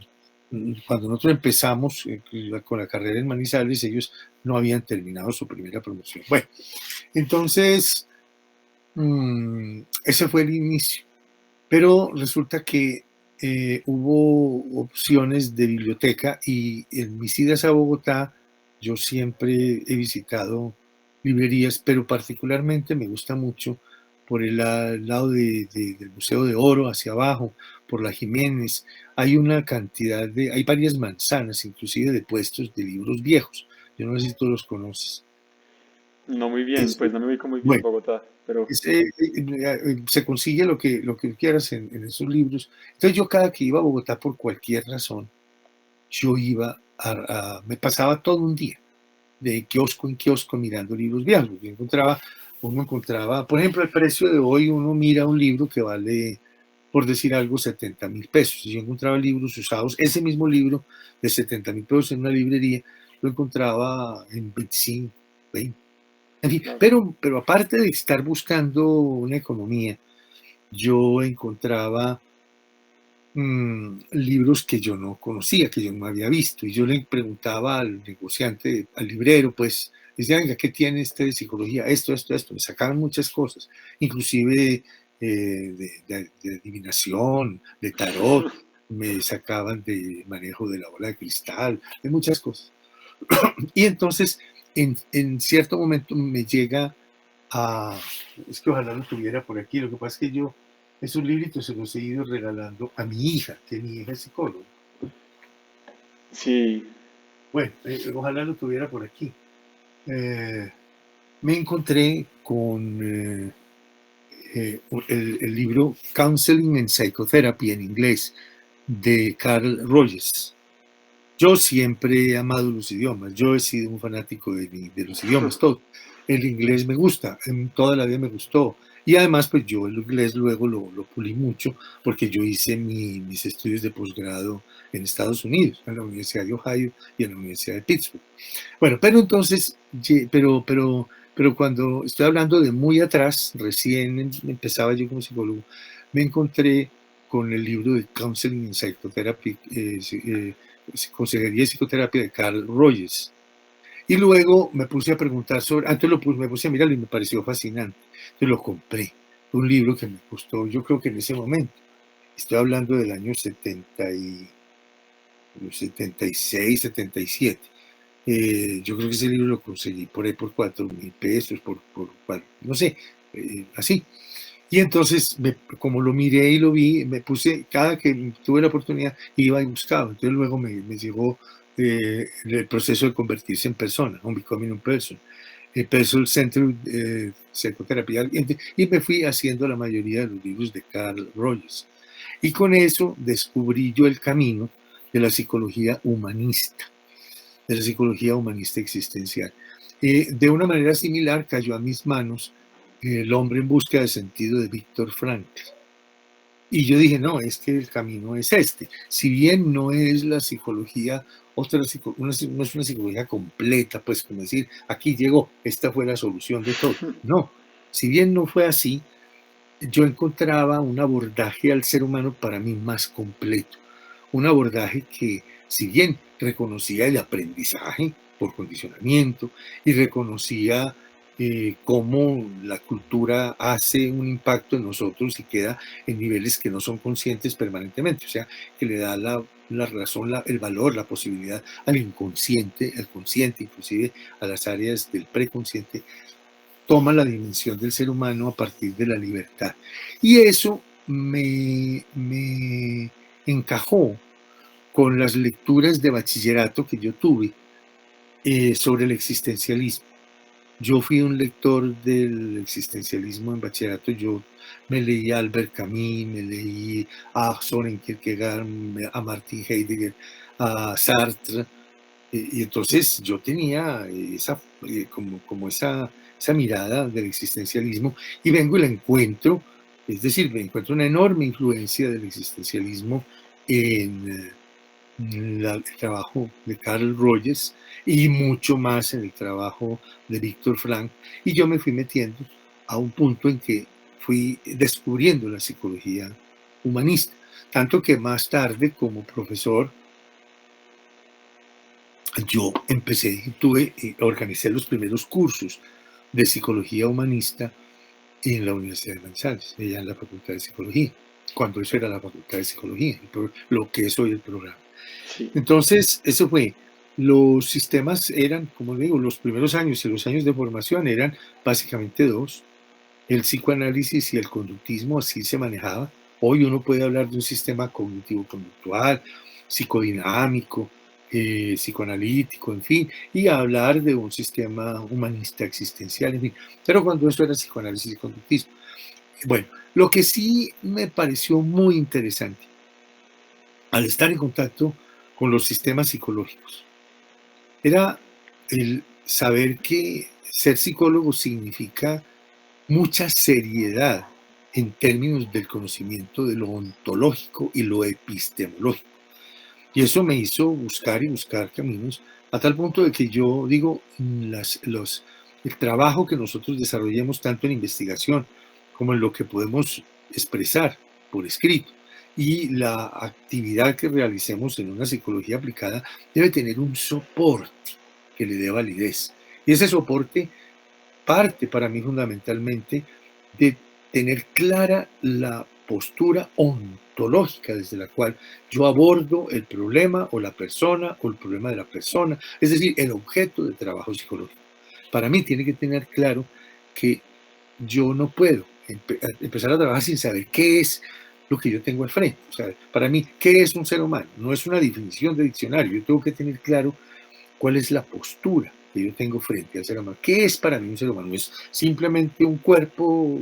cuando nosotros empezamos con la carrera en Manizales, ellos no habían terminado su primera promoción. Bueno, entonces, ese fue el inicio. Pero resulta que hubo opciones de biblioteca y en mis idas a Bogotá yo siempre he visitado librerías, pero particularmente me gusta mucho por el lado del Museo de Oro hacia abajo, por la Jiménez. Hay una cantidad hay varias manzanas, inclusive de puestos de libros viejos. Yo no sé si tú los conoces. No muy bien, Eso, pues no me ubico muy bien en bueno, Bogotá, pero se consigue lo que quieras en esos libros. Entonces yo cada que iba a Bogotá por cualquier razón, yo iba me pasaba todo un día de kiosco en kiosco mirando libros viejos. Uno encontraba, por ejemplo, el precio de hoy, uno mira un libro que vale, por decir algo, 70.000 pesos. Y yo encontraba libros usados, ese mismo libro de 70.000 pesos en una librería, lo encontraba en 25, 20. En fin, claro. pero aparte de estar buscando una economía, yo encontraba libros que yo no conocía, que yo no había visto. Y yo le preguntaba al negociante, al librero, pues, decía, venga, ¿qué tiene este de psicología? Esto. Me sacaban muchas cosas, inclusive de adivinación, de tarot, me sacaban de manejo de la bola de cristal, de muchas cosas. Y entonces, en cierto momento me llega es que ojalá lo tuviera por aquí. Lo que pasa es que yo esos libritos se los he ido regalando a mi hija, que mi hija es psicóloga. Sí, Bueno, ojalá lo tuviera por aquí. Eh, Me encontré con el libro Counseling and Psychotherapy en inglés de Carl Rogers. Yo siempre he amado los idiomas, yo he sido un fanático de los idiomas, todo. El inglés me gusta, en toda la vida me gustó. Y además, pues yo el inglés luego lo pulí mucho porque yo hice mis estudios de posgrado en Estados Unidos, en la Universidad de Ohio y en la Universidad de Pittsburgh. Bueno, pero entonces, pero cuando estoy hablando de muy atrás, recién empezaba yo como psicólogo, me encontré con el libro de Counseling and Psychotherapy, Consejería y Psicoterapia de Carl Rogers. Y luego me puse a preguntar sobre, antes me puse a mirarlo y me pareció fascinante. Entonces lo compré. Un libro que me costó, yo creo que en ese momento, Estoy hablando del año 76, 77. Yo creo que ese libro lo conseguí por ahí por 4.000 pesos, no sé, así. Y entonces, como lo miré y lo vi, me puse, cada que tuve la oportunidad, iba y buscaba. Entonces luego me llegó el proceso de convertirse en persona, un becoming a person, el Personal Center Psicoterapia, y me fui haciendo la mayoría de los libros de Carl Rogers. Y con eso descubrí yo el camino de la psicología humanista, existencial. De una manera similar cayó a mis manos El hombre en busca de sentido de Víctor Frankl. Y yo dije, no, es que el camino es este. Si bien no es la psicología, no es una psicología completa, pues como decir, aquí llegó, esta fue la solución de todo. No, si bien no fue así, yo encontraba un abordaje al ser humano para mí más completo. Un abordaje que, si bien reconocía el aprendizaje por condicionamiento y reconocía cómo la cultura hace un impacto en nosotros y queda en niveles que no son conscientes permanentemente, o sea, que le da la razón, el valor, la posibilidad al inconsciente, al consciente, inclusive a las áreas del preconsciente, toma la dimensión del ser humano a partir de la libertad. Y eso me encajó con las lecturas de bachillerato que yo tuve sobre el existencialismo. Yo fui un lector del existencialismo en bachillerato. Yo me leí a Albert Camus, me leí a Soren Kierkegaard, a Martin Heidegger, a Sartre. Y entonces yo tenía esa mirada del existencialismo y vengo y la encuentro, es decir, me encuentro una enorme influencia del existencialismo en el trabajo de Carl Rogers y mucho más en el trabajo de Víctor Frank. Y yo me fui metiendo a un punto en que fui descubriendo la psicología humanista. Tanto que más tarde, como profesor, yo organicé los primeros cursos de psicología humanista en la Universidad de Manizales, allá en la Facultad de Psicología, cuando eso era la Facultad de Psicología, lo que es hoy el programa. Sí. Entonces, eso fue. Los sistemas eran, como digo, los primeros años y los años de formación eran básicamente dos: el psicoanálisis y el conductismo, así se manejaba. Hoy uno puede hablar de un sistema cognitivo-conductual, psicodinámico, psicoanalítico, en fin, y hablar de un sistema humanista existencial, en fin. Pero cuando eso era psicoanálisis y conductismo. Bueno, lo que sí me pareció muy interesante al estar en contacto con los sistemas psicológicos era el saber que ser psicólogo significa mucha seriedad en términos del conocimiento de lo ontológico y lo epistemológico. Y eso me hizo buscar y buscar caminos, a tal punto de que yo digo, el trabajo que nosotros desarrollemos tanto en investigación como en lo que podemos expresar por escrito y la actividad que realicemos en una psicología aplicada debe tener un soporte que le dé validez. Y ese soporte parte para mí fundamentalmente de tener clara la postura ontológica desde la cual yo abordo el problema o la persona o el problema de la persona, es decir, el objeto de trabajo psicológico. Para mí tiene que tener claro que yo no puedo empezar a trabajar sin saber qué es lo que yo tengo al frente. O sea, para mí, ¿qué es un ser humano? No es una definición de diccionario. Yo tengo que tener claro cuál es la postura que yo tengo frente al ser humano. ¿Qué es para mí un ser humano? ¿Es simplemente un cuerpo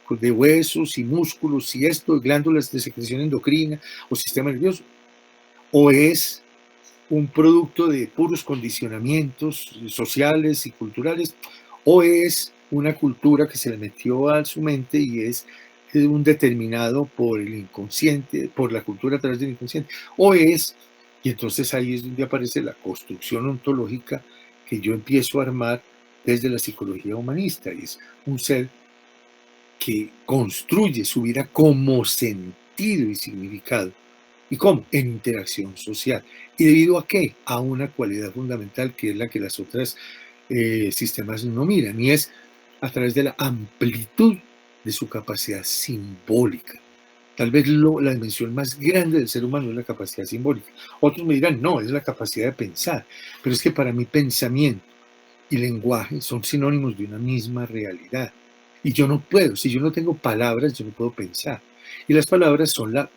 de huesos y músculos y esto, glándulas de secreción endocrina o sistema nervioso? ¿O es un producto de puros condicionamientos sociales y culturales? ¿O es una cultura que se le metió a su mente y es un determinado por el inconsciente, por la cultura a través del inconsciente? ¿O es, y entonces ahí es donde aparece la construcción ontológica que yo empiezo a armar desde la psicología humanista, y es un ser que construye su vida como sentido y significado? ¿Y cómo? En interacción social. ¿Y debido a qué? A una cualidad fundamental que es la que las otras sistemas no miran, y es a través de la amplitud de su capacidad simbólica. Tal vez la dimensión más grande del ser humano es la capacidad simbólica. Otros me dirán, no, es la capacidad de pensar. Pero es que para mí pensamiento y lenguaje son sinónimos de una misma realidad. Y yo no puedo, si yo no tengo palabras, yo no puedo pensar. Y las palabras son la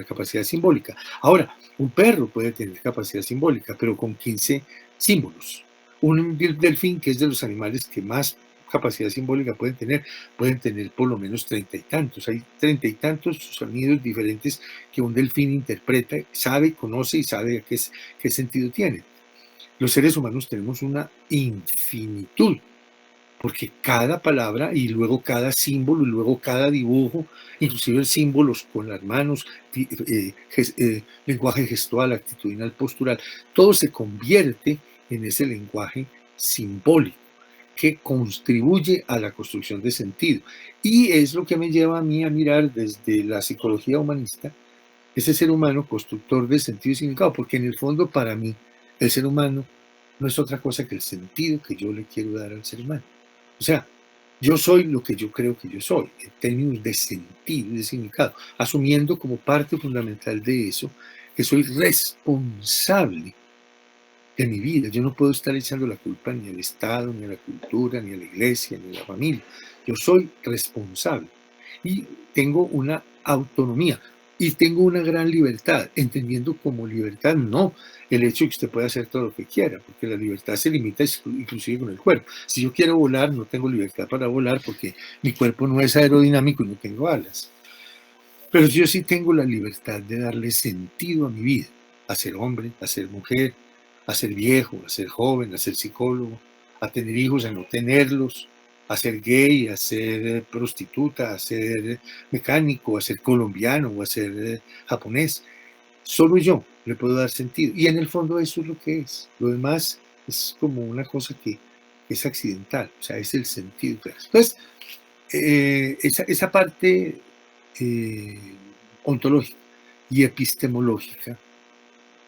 capacidad simbólica. Ahora, un perro puede tener capacidad simbólica, pero con 15 símbolos. Un delfín, que es de los animales que más capacidad simbólica pueden tener por lo menos 30 y tantos. Hay 30 y tantos sonidos diferentes que un delfín interpreta, sabe, conoce y sabe qué sentido tiene. Los seres humanos tenemos una infinitud, porque cada palabra y luego cada símbolo y luego cada dibujo, inclusive símbolos con las manos, lenguaje gestual, actitudinal, postural, todo se convierte en ese lenguaje simbólico que contribuye a la construcción de sentido. Y es lo que me lleva a mí a mirar desde la psicología humanista ese ser humano constructor de sentido y significado, porque en el fondo para mí el ser humano no es otra cosa que el sentido que yo le quiero dar al ser humano. O sea, yo soy lo que yo creo que yo soy, en términos de sentido y de significado, asumiendo como parte fundamental de eso que soy responsable de mi vida. Yo no puedo estar echando la culpa ni al Estado, ni a la cultura, ni a la iglesia, ni a la familia. Yo soy responsable y tengo una autonomía y tengo una gran libertad, entendiendo como libertad no el hecho de que usted pueda hacer todo lo que quiera, porque la libertad se limita inclusive con el cuerpo. Si yo quiero volar, no tengo libertad para volar porque mi cuerpo no es aerodinámico y no tengo alas. Pero yo sí tengo la libertad de darle sentido a mi vida, a ser hombre, a ser mujer, a ser viejo, a ser joven, a ser psicólogo, a tener hijos, a no tenerlos, a ser gay, a ser prostituta, a ser mecánico, a ser colombiano o a ser japonés. Solo yo le puedo dar sentido. Y en el fondo eso es lo que es. Lo demás es como una cosa que es accidental, o sea, es el sentido. Entonces, esa parte eh, ontológica y epistemológica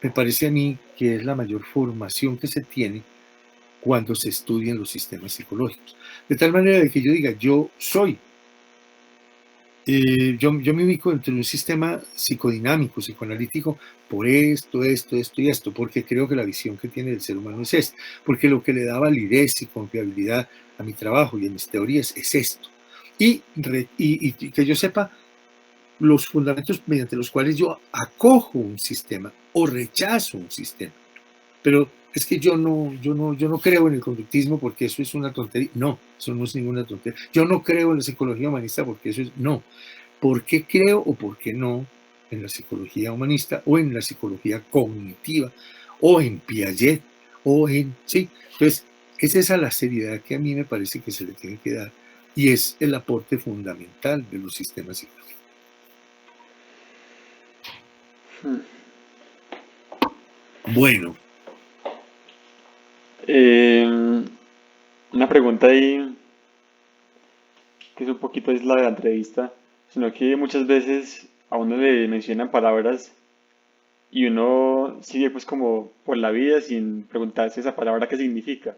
me parece a mí que es la mayor formación que se tiene cuando se estudian los sistemas psicológicos. De tal manera de que yo diga, yo soy, yo me ubico dentro de un sistema psicodinámico, psicoanalítico, por esto y esto, porque creo que la visión que tiene el ser humano es esta, porque lo que le da validez y confiabilidad a mi trabajo y a mis teorías es esto. Y que yo sepa los fundamentos mediante los cuales yo acojo un sistema o rechazo un sistema. Pero es que yo no creo en el conductismo porque eso es una tontería. No, eso no es ninguna tontería. Yo no creo en la psicología humanista porque eso es no. ¿Por qué creo o por qué no en la psicología humanista o en la psicología cognitiva o en Piaget o en... Sí, entonces es esa la seriedad que a mí me parece que se le tiene que dar y es el aporte fundamental de los sistemas psicológicos. Bueno, Eh, una pregunta ahí que es un poquito es la de la entrevista, sino que muchas veces a uno le mencionan palabras y uno sigue pues como por la vida sin preguntarse esa palabra qué significa.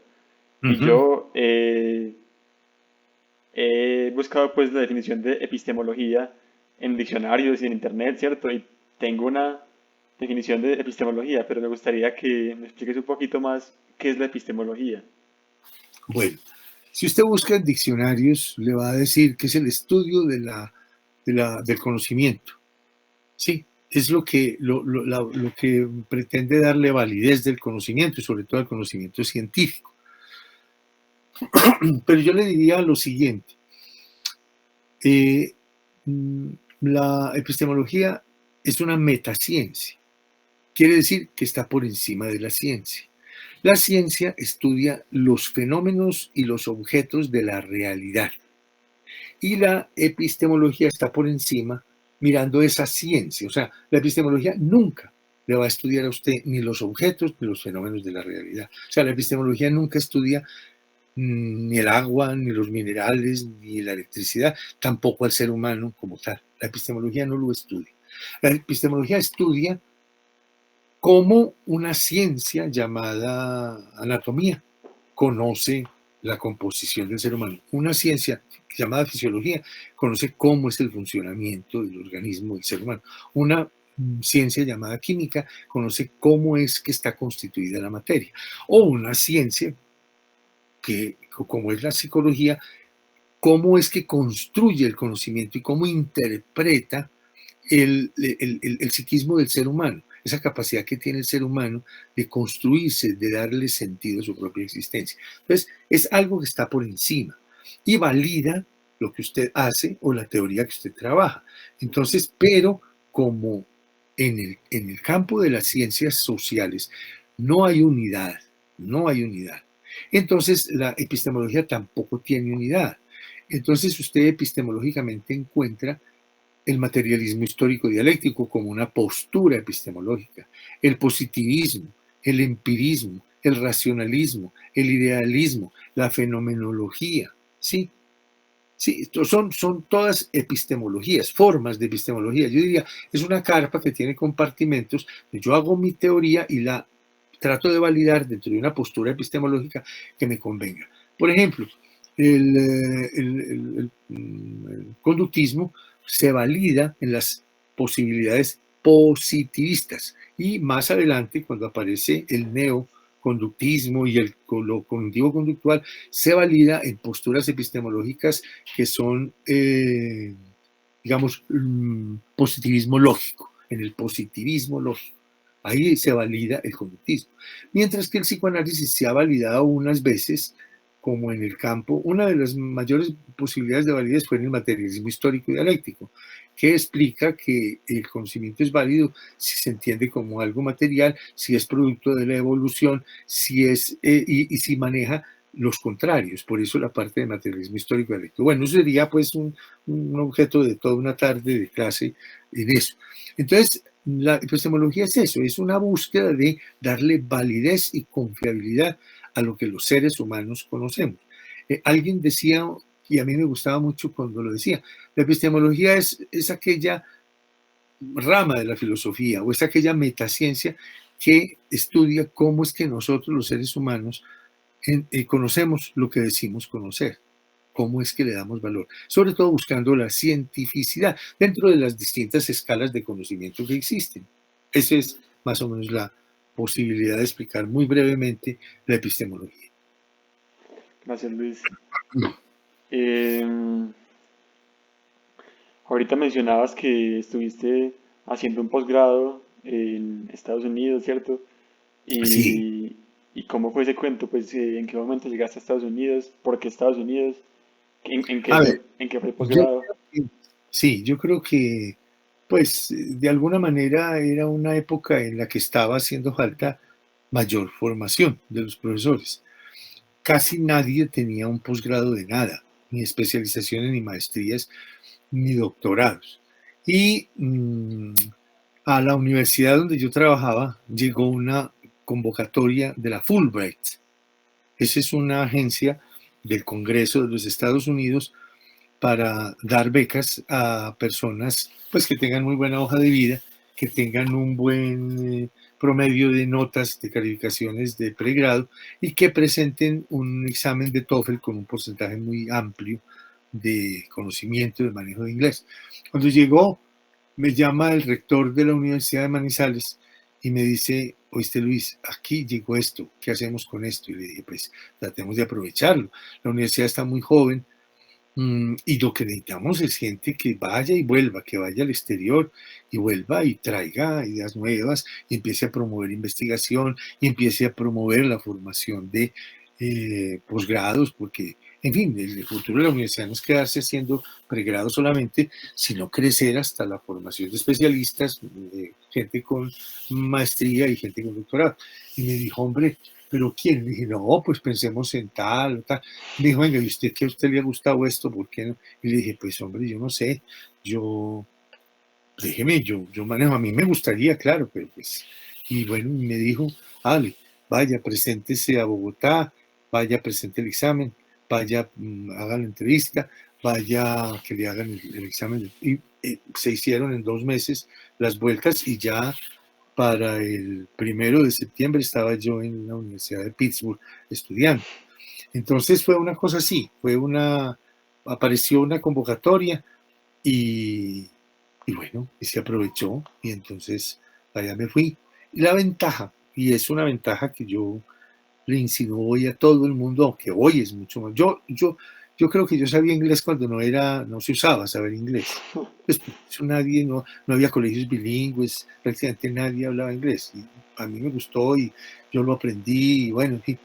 Y uh-huh. yo he buscado pues la definición de epistemología en diccionarios y en internet, ¿cierto? Y tengo una definición de epistemología, pero me gustaría que me expliques un poquito más qué es la epistemología. Bueno, si usted busca en diccionarios, le va a decir que es el estudio del conocimiento. Sí, es lo que pretende darle validez del conocimiento y sobre todo al conocimiento científico. Pero yo le diría lo siguiente. Eh, la epistemología es una metaciencia. Quiere decir que está por encima de la ciencia. La ciencia estudia los fenómenos y los objetos de la realidad. Y la epistemología está por encima mirando esa ciencia. O sea, la epistemología nunca le va a estudiar a usted ni los objetos ni los fenómenos de la realidad. O sea, la epistemología nunca estudia ni el agua, ni los minerales, ni la electricidad, tampoco al ser humano como tal. La epistemología no lo estudia. La epistemología estudia cómo una ciencia llamada anatomía conoce la composición del ser humano. Una ciencia llamada fisiología conoce cómo es el funcionamiento del organismo del ser humano. Una ciencia llamada química conoce cómo es que está constituida la materia. O una ciencia que, como es la psicología, cómo es que construye el conocimiento y cómo interpreta el psiquismo del ser humano, esa capacidad que tiene el ser humano de construirse, de darle sentido a su propia existencia. Entonces, es algo que está por encima y valida lo que usted hace o la teoría que usted trabaja. Entonces, pero como en el campo de las ciencias sociales no hay unidad, no hay unidad. Entonces, la epistemología tampoco tiene unidad. Entonces, usted epistemológicamente encuentra el materialismo histórico dialéctico como una postura epistemológica, el positivismo, el empirismo, el racionalismo, el idealismo, la fenomenología, ¿sí? Sí, son todas epistemologías, formas de epistemología. Yo diría, es una carpa que tiene compartimentos, yo hago mi teoría y la trato de validar dentro de una postura epistemológica que me convenga. Por ejemplo, el conductismo se valida en las posibilidades positivistas y más adelante, cuando aparece el neoconductismo y lo cognitivo conductual, se valida en posturas epistemológicas que son, digamos, positivismo lógico, en el positivismo lógico. Ahí se valida el conductismo. Mientras que el psicoanálisis se ha validado unas veces como en el campo, una de las mayores posibilidades de validez fue en el materialismo histórico y dialéctico, que explica que el conocimiento es válido si se entiende como algo material, si es producto de la evolución, si es, y si maneja los contrarios. Por eso la parte de materialismo histórico y dialéctico. Bueno, eso sería pues un objeto de toda una tarde de clase en eso. Entonces, la epistemología es eso, es una búsqueda de darle validez y confiabilidad a lo que los seres humanos conocemos. Alguien decía, y a mí me gustaba mucho cuando lo decía, la epistemología es aquella rama de la filosofía o es aquella metaciencia que estudia cómo es que nosotros los seres humanos conocemos lo que decimos conocer, cómo es que le damos valor, sobre todo buscando la cientificidad dentro de las distintas escalas de conocimiento que existen. Esa es más o menos la posibilidad de explicar muy brevemente la epistemología. Gracias, Luis. Eh, Ahorita mencionabas que estuviste haciendo un posgrado en Estados Unidos, ¿cierto? Sí, Y, ¿Y cómo fue ese cuento? Pues, ¿en qué momento llegaste a Estados Unidos? ¿Por qué Estados Unidos? a ver, En qué fue el yo posgrado? creo que, sí, yo creo que, pues, de alguna manera era una época en la que estaba haciendo falta mayor formación de los profesores. Casi nadie tenía un posgrado de nada, ni especializaciones, ni maestrías, ni doctorados. Y a la universidad donde yo trabajaba llegó una convocatoria de la Fulbright. Esa es una agencia del Congreso de los Estados Unidos para dar becas a personas pues, que tengan muy buena hoja de vida, que tengan un buen promedio de notas, de calificaciones de pregrado y que presenten un examen de TOEFL con un porcentaje muy amplio de conocimiento de manejo de inglés. Cuando llegó, me llama el rector de la Universidad de Manizales y me dice, oíste Luis, aquí llegó esto, ¿qué hacemos con esto? Y le dije, pues tratemos de aprovecharlo. La universidad está muy joven, y lo que necesitamos es gente que vaya y vuelva, que vaya al exterior y vuelva y traiga ideas nuevas y empiece a promover investigación y empiece a promover la formación de posgrados, porque, en fin, el futuro de la universidad no es quedarse haciendo pregrado solamente, sino crecer hasta la formación de especialistas, gente con maestría y gente con doctorado. Y me dijo, hombre, ¿pero quién? Le dije, no, pues pensemos en tal o tal. Me dijo, venga, ¿y usted qué a usted le ha gustado esto? ¿Por qué no? Y le dije, pues hombre, yo no sé, yo, déjeme, yo manejo, a mí me gustaría, claro, pero pues, y bueno, y me dijo, Ale, vaya, preséntese a Bogotá, vaya, presente el examen, vaya, haga la entrevista, vaya, que le hagan el examen. Y se hicieron en 2 meses las vueltas y ya para el 1 de septiembre estaba yo en la Universidad de Pittsburgh estudiando. Entonces fue una cosa así, apareció una convocatoria y, y bueno, y se aprovechó y entonces allá me fui. Y la ventaja, y es una ventaja que yo le insinuó hoy a todo el mundo, aunque hoy es mucho más. Yo creo que yo sabía inglés cuando no se usaba saber inglés. Pues por eso nadie, no había colegios bilingües, prácticamente nadie hablaba inglés. Y a mí me gustó y yo lo aprendí, y bueno, en fin.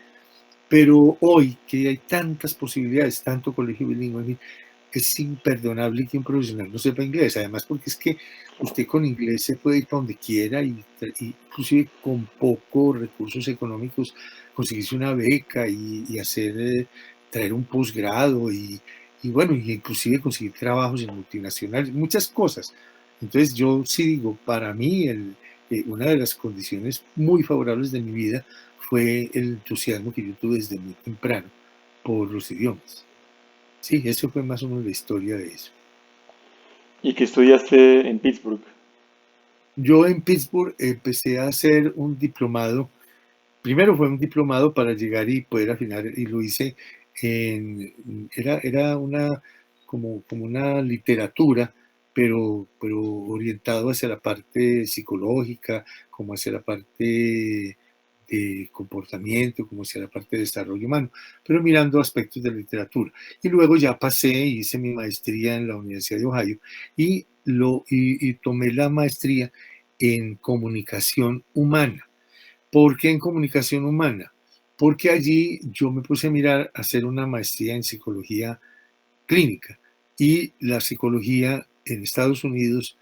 Pero hoy que hay tantas posibilidades, tanto colegio bilingüe, en fin, es imperdonable que un profesional no sepa inglés. Además, porque es que usted con inglés se puede ir para donde quiera y inclusive con pocos recursos económicos conseguirse una beca y hacer, traer un posgrado y bueno, y inclusive conseguir trabajos en multinacionales, muchas cosas. Entonces yo sí digo, para mí una de las condiciones muy favorables de mi vida fue el entusiasmo que yo tuve desde muy temprano por los idiomas. Sí, eso fue más o menos la historia de eso. ¿Y que estudiaste en Pittsburgh? Yo en Pittsburgh empecé a hacer un diplomado. Primero fue un diplomado para llegar y poder afinar, y lo hice era como una literatura, pero orientado hacia la parte psicológica, como hacia la parte de comportamiento, como hacia la parte de desarrollo humano, pero mirando aspectos de literatura. Y luego ya pasé, hice mi maestría en la Universidad de Ohio y tomé la maestría en comunicación humana. ¿Por qué en comunicación humana? Porque allí yo me puse a mirar a hacer una maestría en psicología clínica y la psicología en Estados Unidos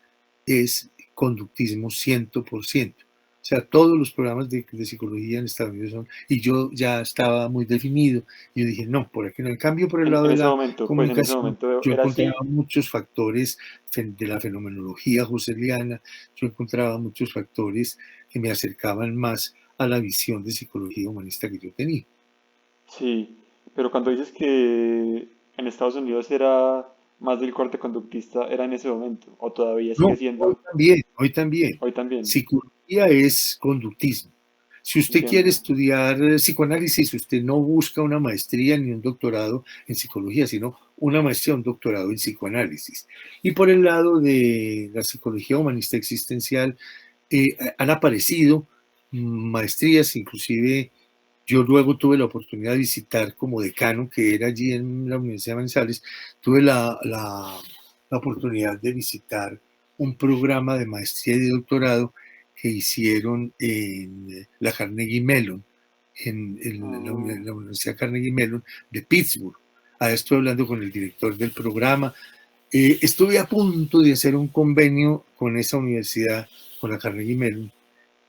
es conductismo 100%. O sea, todos los programas de psicología en Estados Unidos son, y yo ya estaba muy definido, y yo dije, no, por aquí no. En cambio, por el lado En de ese la momento, pues en ese comunicación, momento yo era encontraba así. muchos factores de la fenomenología husserliana, yo encontraba muchos factores que me acercaban más a la visión de psicología humanista que yo tenía. Sí, pero cuando dices que en Estados Unidos era más del corte conductista, ¿era en ese momento? ¿O todavía sigue No, siendo hoy también. hoy también? Psicología es conductismo. Si usted quiere Entiendo. estudiar psicoanálisis, usted no busca una maestría ni un doctorado en psicología, sino una maestría o un doctorado en psicoanálisis. Y por el lado de la psicología humanista existencial, han aparecido maestrías, inclusive yo luego tuve la oportunidad de visitar como decano, que era allí en la Universidad de Manizales, tuve la oportunidad de visitar un programa de maestría y de doctorado que hicieron en la Carnegie Mellon, Ah, en la Universidad Carnegie Mellon de Pittsburgh. Ahí estoy hablando con el director del programa. Estuve a punto de hacer un convenio con esa universidad, con la Carnegie Mellon,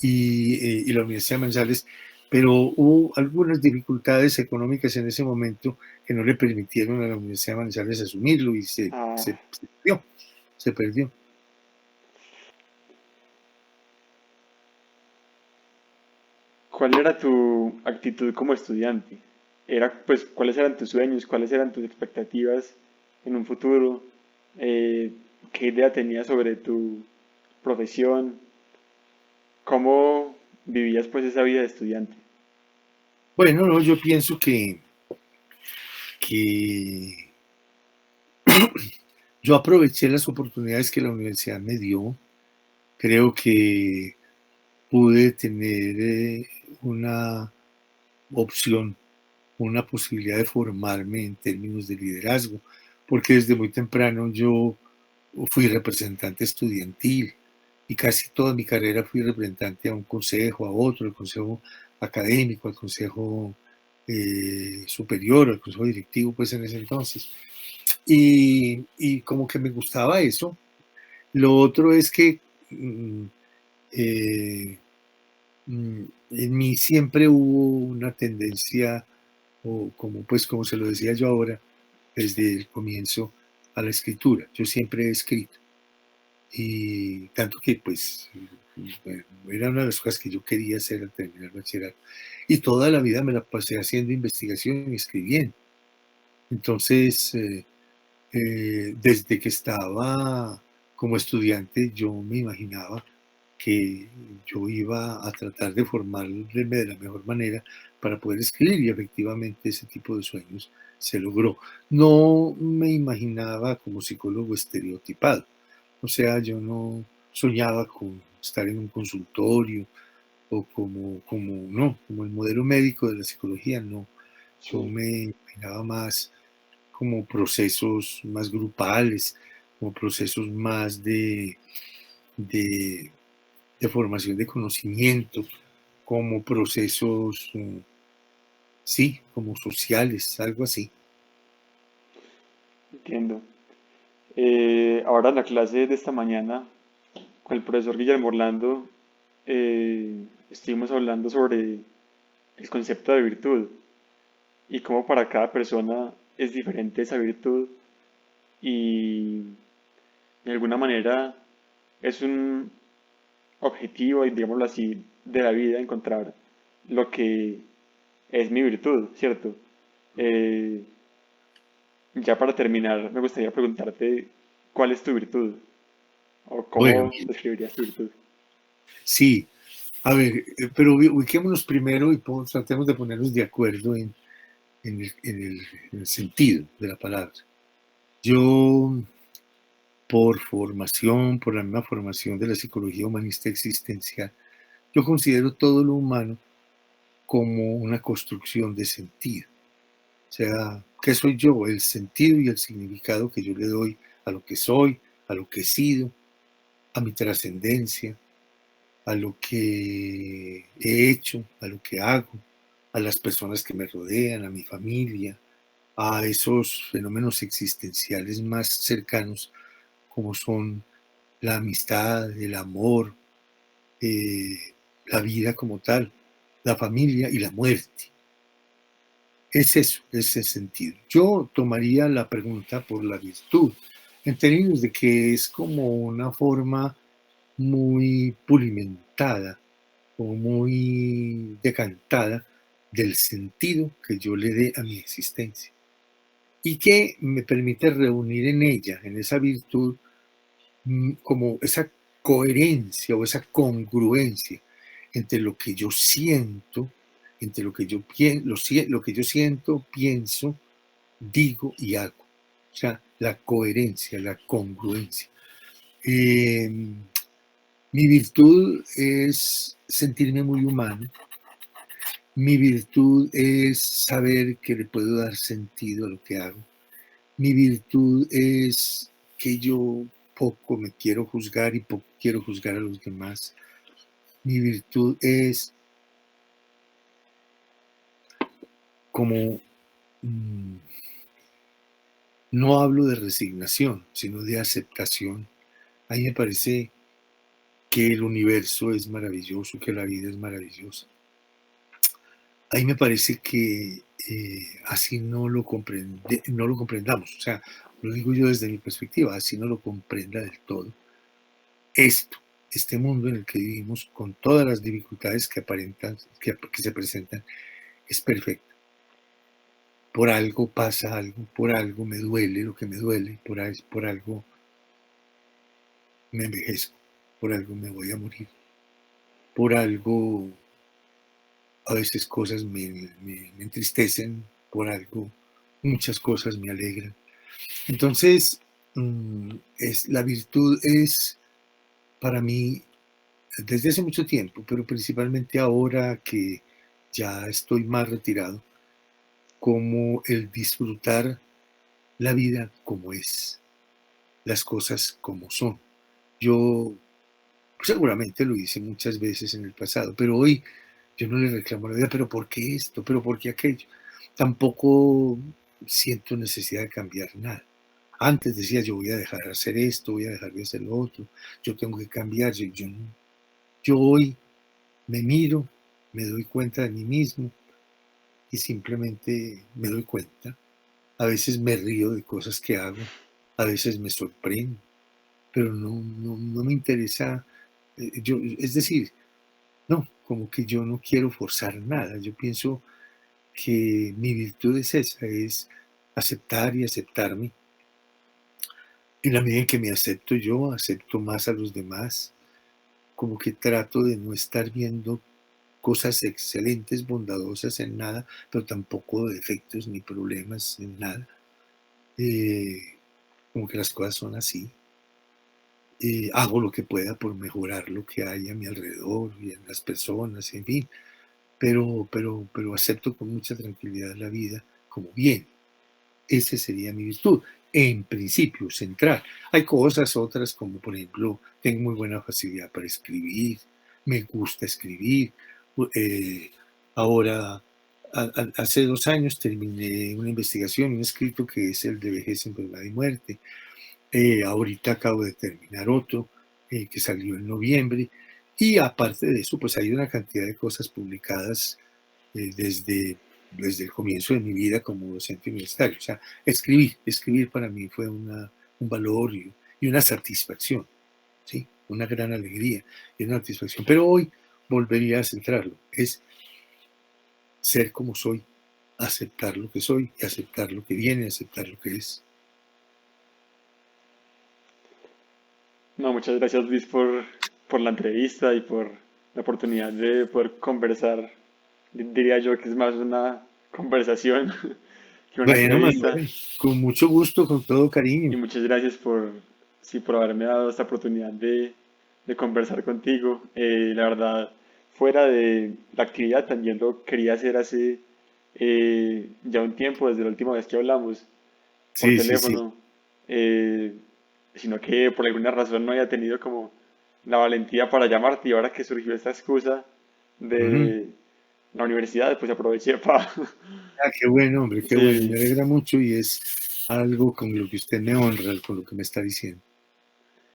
y la Universidad de Manizales, pero hubo algunas dificultades económicas en ese momento que no le permitieron a la Universidad de Manizales asumirlo y ah, se perdió, se perdió. ¿cuál era tu actitud como estudiante? Era, pues, ¿cuáles eran tus sueños? ¿Cuáles eran tus expectativas en un futuro? Eh, ¿Qué idea tenías sobre tu profesión? ¿Cómo vivías pues esa vida de estudiante? Bueno, no, yo pienso que yo aproveché las oportunidades que la universidad me dio. Creo que pude tener una opción, una posibilidad de formarme en términos de liderazgo, porque desde muy temprano yo fui representante estudiantil y casi toda mi carrera fui representante a un consejo, a otro, al consejo académico, al consejo superior, al consejo directivo, pues en ese entonces. Y como que me gustaba eso. Lo otro es que eh, en mí siempre hubo una tendencia, o como pues como se lo decía yo ahora, desde el comienzo, a la escritura. Yo siempre he escrito. Y tanto que pues bueno, era una de las cosas que yo quería hacer al terminar el bachillerato. Y toda la vida me la pasé haciendo investigación y escribiendo. Entonces, desde que estaba como estudiante, yo me imaginaba que yo iba a tratar de formarme de la mejor manera para poder escribir y efectivamente ese tipo de sueños se logró. No me imaginaba como psicólogo estereotipado, o sea, yo no soñaba con estar en un consultorio o como el modelo médico de la psicología, no. Yo Sí, me imaginaba más como procesos más grupales, como procesos más de, de formación de conocimiento, como procesos, sí, como sociales, algo así. entiendo. Ahora en la clase de esta mañana, con el profesor Guillermo Orlando, estuvimos hablando sobre el concepto de virtud y cómo para cada persona es diferente esa virtud y de alguna manera es un objetivo, digámoslo así, de la vida encontrar lo que es mi virtud, ¿cierto? Eh, ya para terminar, me gustaría preguntarte cuál es tu virtud o Bueno, cómo describirías tu virtud. sí, a ver, pero ubiquémonos primero y tratemos de ponernos de acuerdo en el sentido de la palabra. Yo, por formación, por la misma formación de la psicología humanista existencial, yo considero todo lo humano como una construcción de sentido. O sea, ¿qué soy yo? El sentido y el significado que yo le doy a lo que soy, a lo que he sido, a mi trascendencia, a lo que he hecho, a lo que hago, a las personas que me rodean, a mi familia, a esos fenómenos existenciales más cercanos como son la amistad, el amor, la vida como tal, la familia y la muerte. Es eso, ese sentido. Yo tomaría la pregunta por la virtud, en términos de que es como una forma muy pulimentada o muy decantada del sentido que yo le dé a mi existencia y que me permite reunir en ella, en esa virtud, como esa coherencia o esa congruencia entre lo que yo siento, entre lo que yo, lo que yo siento, pienso, digo y hago. O sea, la coherencia, la congruencia. Eh, mi virtud es sentirme muy humano. Mi virtud es saber que le puedo dar sentido a lo que hago. Mi virtud es que yo poco me quiero juzgar y poco quiero juzgar a los demás. Mi virtud es como, mmm, no hablo de resignación, sino de aceptación. A mí me parece que el universo es maravilloso, que la vida es maravillosa. A mí me parece que así no lo comprendamos, o sea, lo digo yo desde mi perspectiva, así no lo comprenda del todo. Esto, este mundo en el que vivimos, con todas las dificultades que aparentan, que se presentan, es perfecto. Por algo pasa algo, por algo me duele lo que me duele, por algo me envejezco, por algo me voy a morir, por algo a veces cosas me entristecen, por algo muchas cosas me alegran. Entonces, la virtud es para mí, desde hace mucho tiempo, pero principalmente ahora que ya estoy más retirado, como el disfrutar la vida como es, las cosas como son. Yo seguramente lo hice muchas veces en el pasado, pero hoy yo no le reclamo a la vida, pero ¿por qué esto? ¿Pero por qué aquello? Tampoco siento necesidad de cambiar nada. Antes decía, yo voy a dejar de hacer esto, voy a dejar de hacer lo otro, yo tengo que cambiar, yo hoy me miro, me doy cuenta de mí mismo y simplemente me doy cuenta. A veces me río de cosas que hago, a veces me sorprendo, pero no me interesa, es decir, no, como que yo no quiero forzar nada. Yo pienso que mi virtud es esa, es aceptar y aceptarme. En la medida en que me acepto yo, acepto más a los demás. como que trato de no estar viendo cosas excelentes, bondadosas en nada, pero tampoco defectos ni problemas en nada. Como que las cosas son así. Hago lo que pueda por mejorar lo que hay a mi alrededor y en las personas, en fin, pero acepto con mucha tranquilidad la vida como bien. Esa sería mi virtud, en principio, central. Hay cosas otras como, por ejemplo, tengo muy buena facilidad para escribir, me gusta escribir. Eh, ahora, hace 2 años terminé una investigación, un escrito que es el de vejez, enfermedad y muerte. Ahorita acabo de terminar otro que salió en noviembre. Y aparte de eso, pues hay una cantidad de cosas publicadas desde el comienzo de mi vida como docente universitario. O sea, escribir para mí fue un valor y una satisfacción, ¿sí? Una gran alegría y una satisfacción. Pero hoy volvería a centrarlo. Es ser como soy, aceptar lo que soy y aceptar lo que viene, aceptar lo que es. No, muchas gracias Luis por la entrevista y por la oportunidad de poder conversar. Diría yo que es más una conversación que una Bueno, entrevista. Manuel, con mucho gusto, con todo Y cariño. muchas gracias sí, por haberme dado esta oportunidad de conversar contigo. La verdad, fuera de la actividad, también lo quería hacer hace ya un tiempo, desde la última vez que hablamos por Sí, sí, sí. teléfono, eh, sino que por alguna razón no había tenido como la valentía para llamarte y ahora que surgió esta excusa Ujú. de la universidad, pues aproveché para... Ah, qué bueno, hombre, qué bueno. Me Sí, alegra mucho y es algo con lo que usted me honra, con lo que me está diciendo.